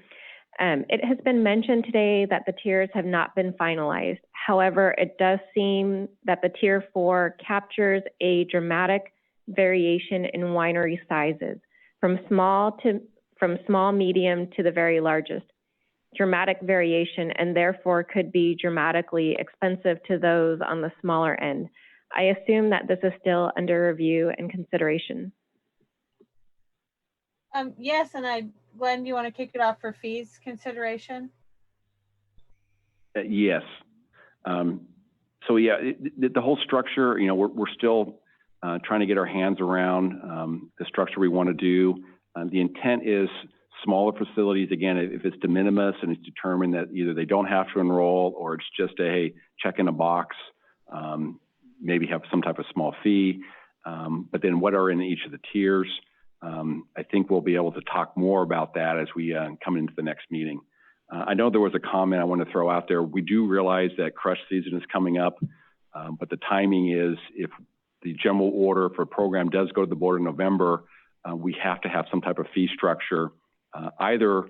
It has been mentioned today that the tiers have not been finalized. However, it does seem that the tier 4 captures a dramatic variation in winery sizes, from small, medium to the very largest. Dramatic variation, and therefore could be dramatically expensive to those on the smaller end. I assume that this is still under review and consideration. Yes, and Glenn, do you want to kick it off for fees consideration? Yes. So yeah, the whole structure, we're still trying to get our hands around the structure we want to do. The intent is smaller facilities, again, if it's de minimis and it's determined that either they don't have to enroll or it's just a check in a box, maybe have some type of small fee, but then what are in each of the tiers? I think we'll be able to talk more about that as we come into the next meeting. I know there was a comment I want to throw out there. We do realize that crush season is coming up, but the timing is, if the general order for a program does go to the board in November, we have to have some type of fee structure, either,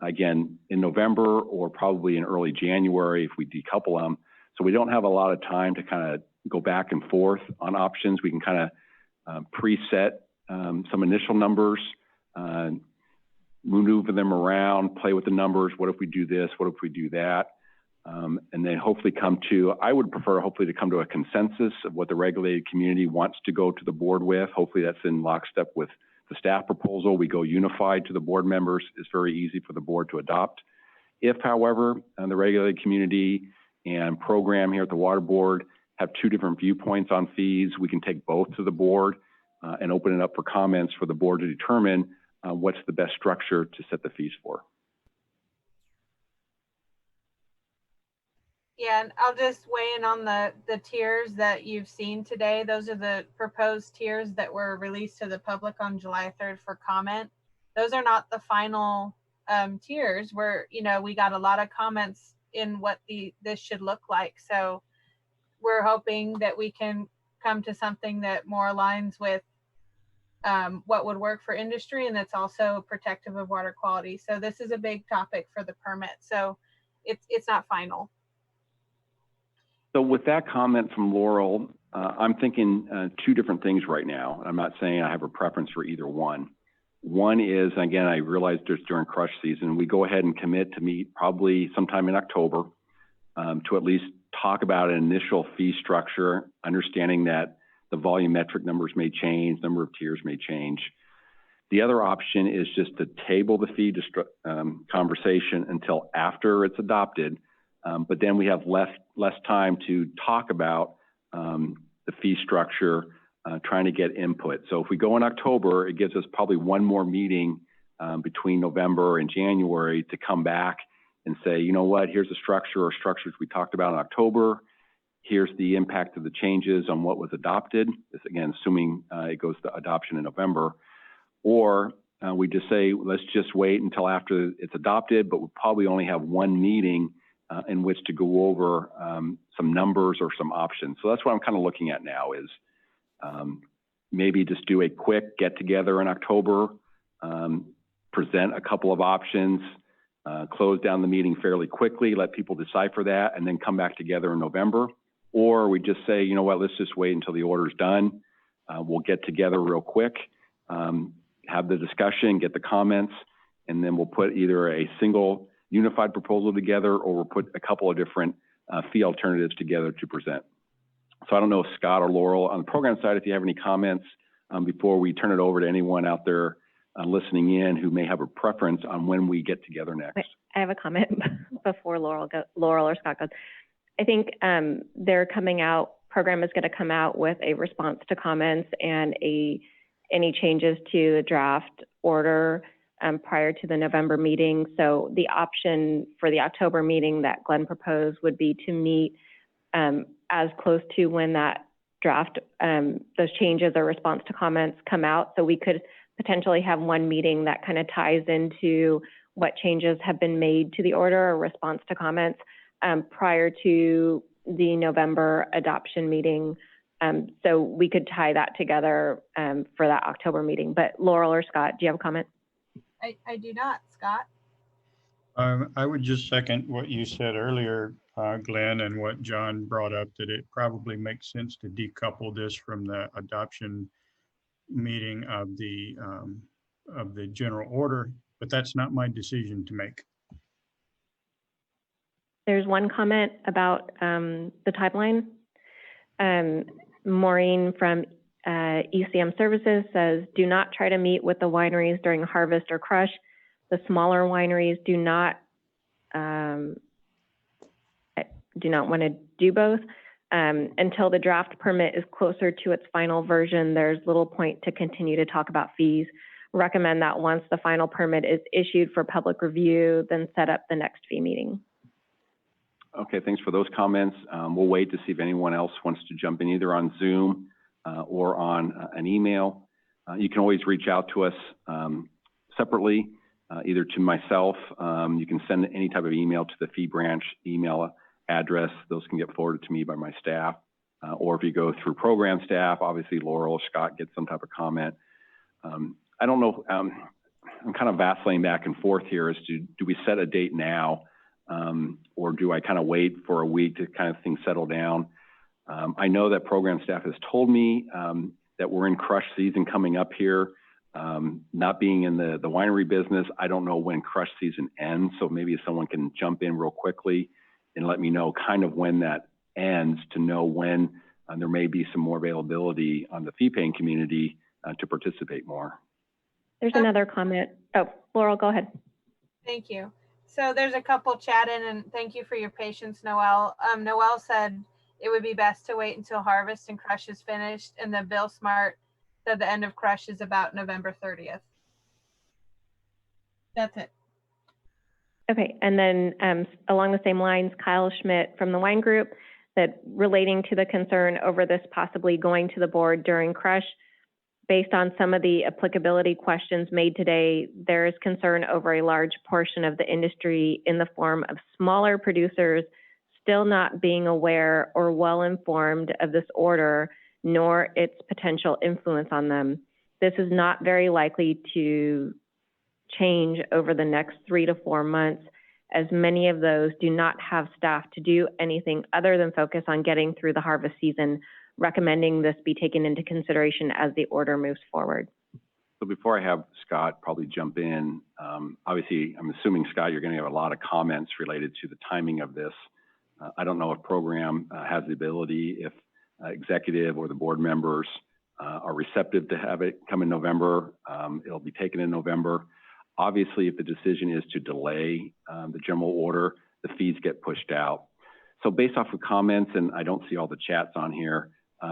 again, in November or probably in early January if we decouple them. So we don't have a lot of time to kind of go back and forth on options. We can kind of preset some initial numbers, maneuver them around, play with the numbers. What if we do this? What if we do that? And then hopefully I would prefer hopefully to come to a consensus of what the regulated community wants to go to the board with. Hopefully that's in lockstep with the staff proposal. We go unified to the board members. It's very easy for the board to adopt. If, however, the regulated community and program here at the Water Board have two different viewpoints on fees, we can take both to the board and open it up for comments for the board to determine what's the best structure to set the fees for. Yeah, and I'll just weigh in on the tiers that you've seen today. Those are the proposed tiers that were released to the public on July 3rd for comment. Those are not the final tiers where, we got a lot of comments in what this should look like. So we're hoping that we can come to something that more aligns with what would work for industry, and that's also protective of water quality. So this is a big topic for the permit. So it's not final. So with that comment from Laurel, I'm thinking two different things right now. I'm not saying I have a preference for either one. One is, again, I realized just during crush season, we go ahead and commit to meet probably sometime in October to at least talk about an initial fee structure, understanding that the volumetric numbers may change, number of tiers may change. The other option is just to table the fee conversation until after it's adopted, but then we have less time to talk about the fee structure, trying to get input. So if we go in October, it gives us probably one more meeting between November and January to come back and say, you know what, here's the structure or structures we talked about in October. Here's the impact of the changes on what was adopted. This, again, assuming it goes to adoption in November. Or we just say, let's just wait until after it's adopted, but we'll probably only have one meeting in which to go over some numbers or some options. So that's what I'm kind of looking at now is maybe just do a quick get together in October, present a couple of options, close down the meeting fairly quickly, let people decipher that, and then come back together in November. Or we just say, you know what, let's just wait until the order's done. We'll get together real quick, have the discussion, get the comments, and then we'll put either a single unified proposal together or we'll put a couple of different fee alternatives together to present. So I don't know if Scott or Laurel on the program side, if you have any comments before we turn it over to anyone out there listening in who may have a preference on when we get together next. Wait, I have a comment before Laurel or Scott goes. I think they're coming out, program is going to come out with a response to comments and any changes to the draft order prior to the November meeting. So the option for the October meeting that Glenn proposed would be to meet as close to when that draft, those changes or response to comments come out. So we could potentially have one meeting that kind of ties into what changes have been made to the order or response to comments prior to the November adoption meeting. So we could tie that together for that October meeting. But Laurel or Scott, do you have a comment? I do not, Scott. I would just second what you said earlier, Glenn, and what John brought up, that it probably makes sense to decouple this from the adoption meeting of the general order, but that's not my decision to make. There's one comment about the timeline. Maureen from ECM Services says, do not try to meet with the wineries during harvest or crush. The smaller wineries do not want to do both. Until the draft permit is closer to its final version, there's little point to continue to talk about fees. Recommend that once the final permit is issued for public review, then set up the next fee meeting. Okay, thanks for those comments. We'll wait to see if anyone else wants to jump in either on Zoom or on an email. You can always reach out to us separately, either to myself. You can send any type of email to the fee branch email address. Those can get forwarded to me by my staff. Or if you go through program staff, obviously Laurel or Scott gets some type of comment. I don't know, I'm kind of vacillating back and forth here as to, do we set a date now? Or do I kind of wait for a week to kind of things settle down? I know that program staff has told me that we're in crush season coming up here. Not being in the winery business, I don't know when crush season ends. So maybe if someone can jump in real quickly and let me know kind of when that ends, to know when there may be some more availability on the fee paying community to participate more. There's another comment. Oh, Laurel, go ahead. Thank you. So there's a couple chat in, and thank you for your patience, Noelle. Noelle said it would be best to wait until harvest and crush is finished, and then Bill Smart said the end of crush is about November 30th. That's it. Okay, and then along the same lines, Kyle Schmidt from the wine group, that relating to the concern over this possibly going to the board during crush, based on some of the applicability questions made today, there is concern over a large portion of the industry in the form of smaller producers still not being aware or well informed of this order, nor its potential influence on them. this is not very likely to change over the next 3 to 4 months, as many of those do not have staff to do anything other than focus on getting through the harvest season, recommending this be taken into consideration as the order moves forward. So before I have Scott probably jump in, obviously, I'm assuming, Scott, you're going to have a lot of comments related to the timing of this. I don't know if program has the ability, if executive or the board members are receptive to have it come in November. It'll be taken in November. Obviously, if the decision is to delay the general order, the fees get pushed out. So based off of comments, and I don't see all the chats on here,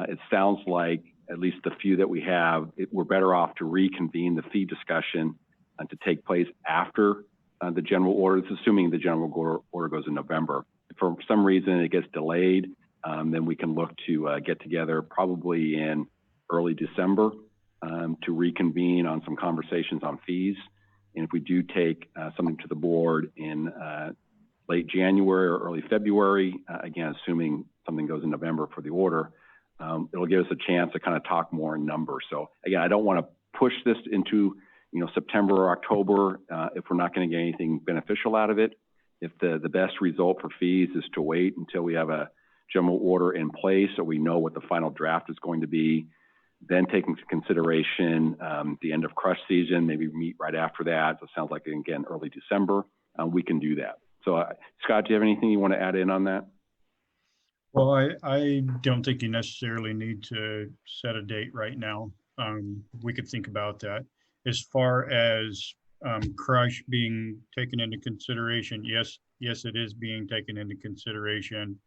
it sounds like at least the few that we have, we're better off to reconvene the fee discussion to take place after the general order. It's assuming the general order goes in November. If for some reason it gets delayed, then we can look to get together probably in early December to reconvene on some conversations on fees. And if we do take something to the board in late January or early February, again, assuming something goes in November for the order, it'll give us a chance to kind of talk more in numbers. So again, I don't want to push this into September or October if we're not going to get anything beneficial out of it. If the best result for fees is to wait until we have a general order in place so we know what the final draft is going to be, then take into consideration the end of crush season, maybe meet right after that. So it sounds like, again, early December, we can do that. So Scott, do you have anything you want to add in on that? Well, I don't think you necessarily need to set a date right now. We could think about that. As far as crush being taken into consideration, yes, it is being taken into consideration.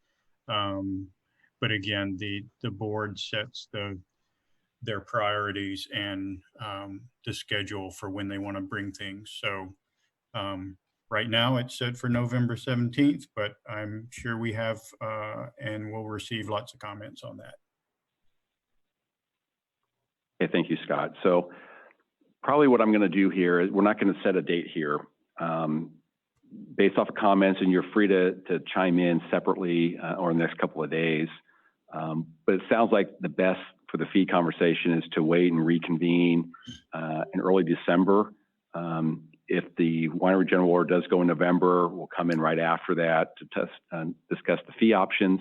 But again, the board sets their priorities and the schedule for when they want to bring things. So right now it's set for November 17th, but I'm sure we have and we'll receive lots of comments on that. Okay, thank you, Scott. So probably what I'm going to do here is we're not going to set a date here. Based off of comments, and you're free to chime in separately or in the next couple of days. But it sounds like the best for the fee conversation is to wait and reconvene in early December. If the winery general order does go in November, we'll come in right after that to discuss the fee options.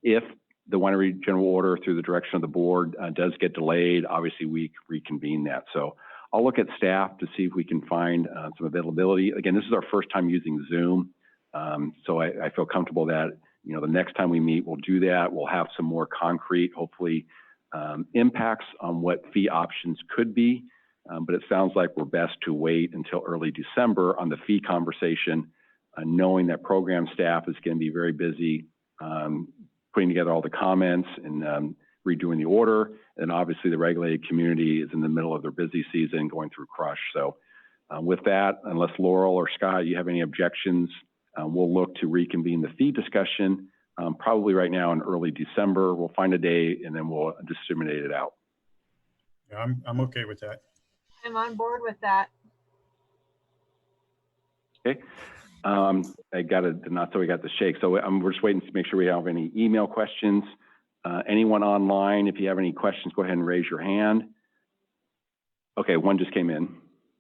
If the winery general order through the direction of the board does get delayed, obviously we reconvene that. So I'll look at staff to see if we can find some availability. Again, this is our first time using Zoom. So I feel comfortable that, the next time we meet, we'll do that. We'll have some more concrete, hopefully, impacts on what fee options could be. But it sounds like we're best to wait until early December on the fee conversation, knowing that program staff is going to be very busy putting together all the comments and redoing the order. And obviously the regulated community is in the middle of their busy season going through crush. So with that, unless Laurel or Scott, you have any objections, we'll look to reconvene the fee discussion probably right now in early December. We'll find a day and then we'll disseminate it out. Yeah, I'm okay with that. I'm on board with that. Okay. I got it, not so we got the shake. So we're just waiting to make sure we have any email questions. Anyone online, if you have any questions, go ahead and raise your hand. Okay, one just came in.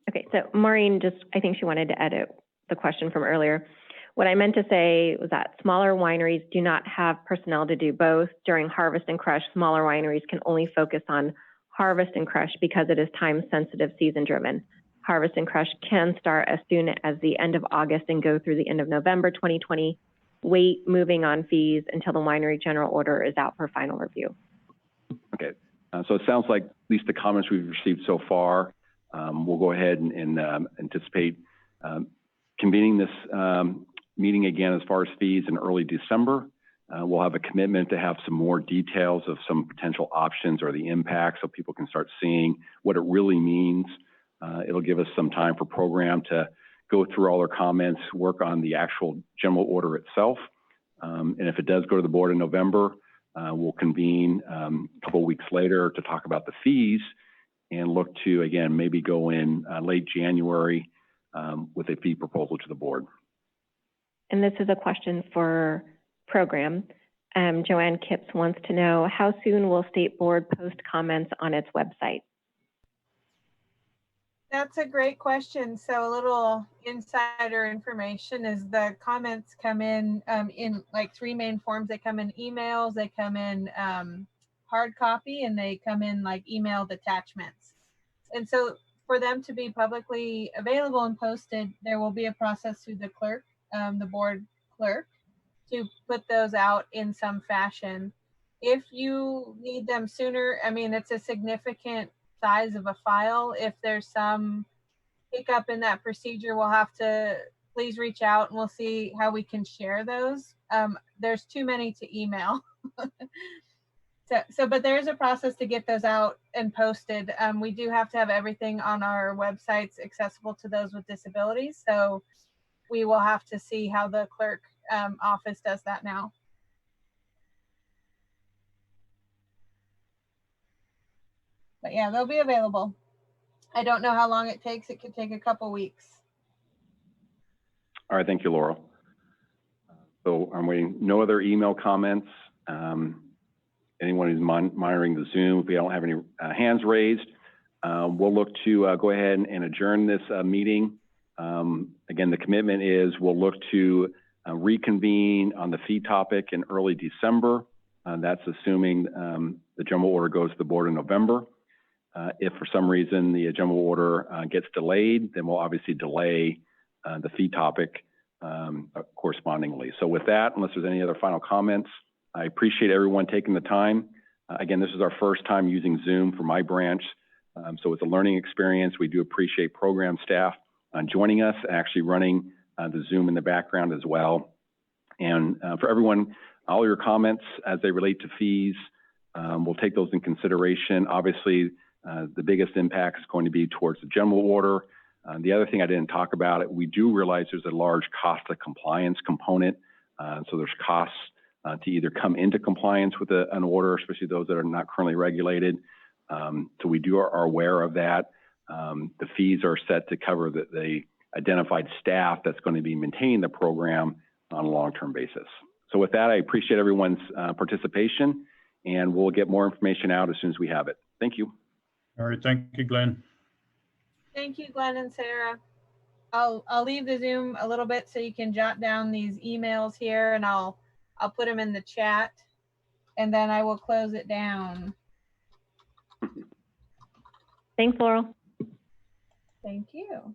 Okay, so Maureen I think she wanted to edit the question from earlier. What I meant to say was that smaller wineries do not have personnel to do both. During harvest and crush, smaller wineries can only focus on harvest and crush because it is time-sensitive, season-driven. Harvest and crush can start as soon as the end of August and go through the end of November 2020. Wait moving on fees until the winery general order is out for final review. Okay, so it sounds like at least the comments we've received so far, we'll go ahead and anticipate convening this meeting again as far as fees in early December. We'll have a commitment to have some more details of some potential options or the impact so people can start seeing what it really means. It'll give us some time for program to go through all their comments, work on the actual general order itself. And if it does go to the board in November, we'll convene a couple of weeks later to talk about the fees and look to, again, maybe go in late January with a fee proposal to the board. And this is a question for program. Joanne Kipps wants to know, how soon will State Board post comments on its website? That's a great question. So a little insider information is the comments come in like three main forms. They come in emails, they come in hard copy, and they come in like emailed attachments. And so for them to be publicly available and posted, there will be a process through the clerk, the board clerk, to put those out in some fashion. If you need them sooner, I mean, it's a significant size of a file. If there's some hiccup in that procedure, we'll have to please reach out and we'll see how we can share those. There's too many to email. But there is a process to get those out and posted. We do have to have everything on our websites accessible to those with disabilities. So we will have to see how the clerk office does that now. But yeah, they'll be available. I don't know how long it takes. It could take a couple weeks. All right, thank you, Laurel. So I'm waiting, no other email comments. Anyone who's monitoring the Zoom, if we don't have any hands raised, we'll look to go ahead and adjourn this meeting. Again, the commitment is we'll look to reconvene on the fee topic in early December. That's assuming the general order goes to the board in November. If for some reason the general order gets delayed, then we'll obviously delay the fee topic correspondingly. So with that, unless there's any other final comments, I appreciate everyone taking the time. Again, this is our first time using Zoom for my branch. So it's a learning experience. We do appreciate program staff joining us, actually running the Zoom in the background as well. And for everyone, all your comments as they relate to fees, we'll take those in consideration. Obviously, the biggest impact is going to be towards the general order. The other thing I didn't talk about, we do realize there's a large cost of compliance component. So there's costs to either come into compliance with an order, especially those that are not currently regulated. So we are aware of that. The fees are set to cover the identified staff that's going to be maintaining the program on a long-term basis. So with that, I appreciate everyone's participation, and we'll get more information out as soon as we have it. Thank you. All right, thank you, Glenn. Thank you, Glenn and Sarah. I'll leave the Zoom a little bit so you can jot down these emails here, and I'll put them in the chat, and then I will close it down. Thanks, Laurel. Thank you.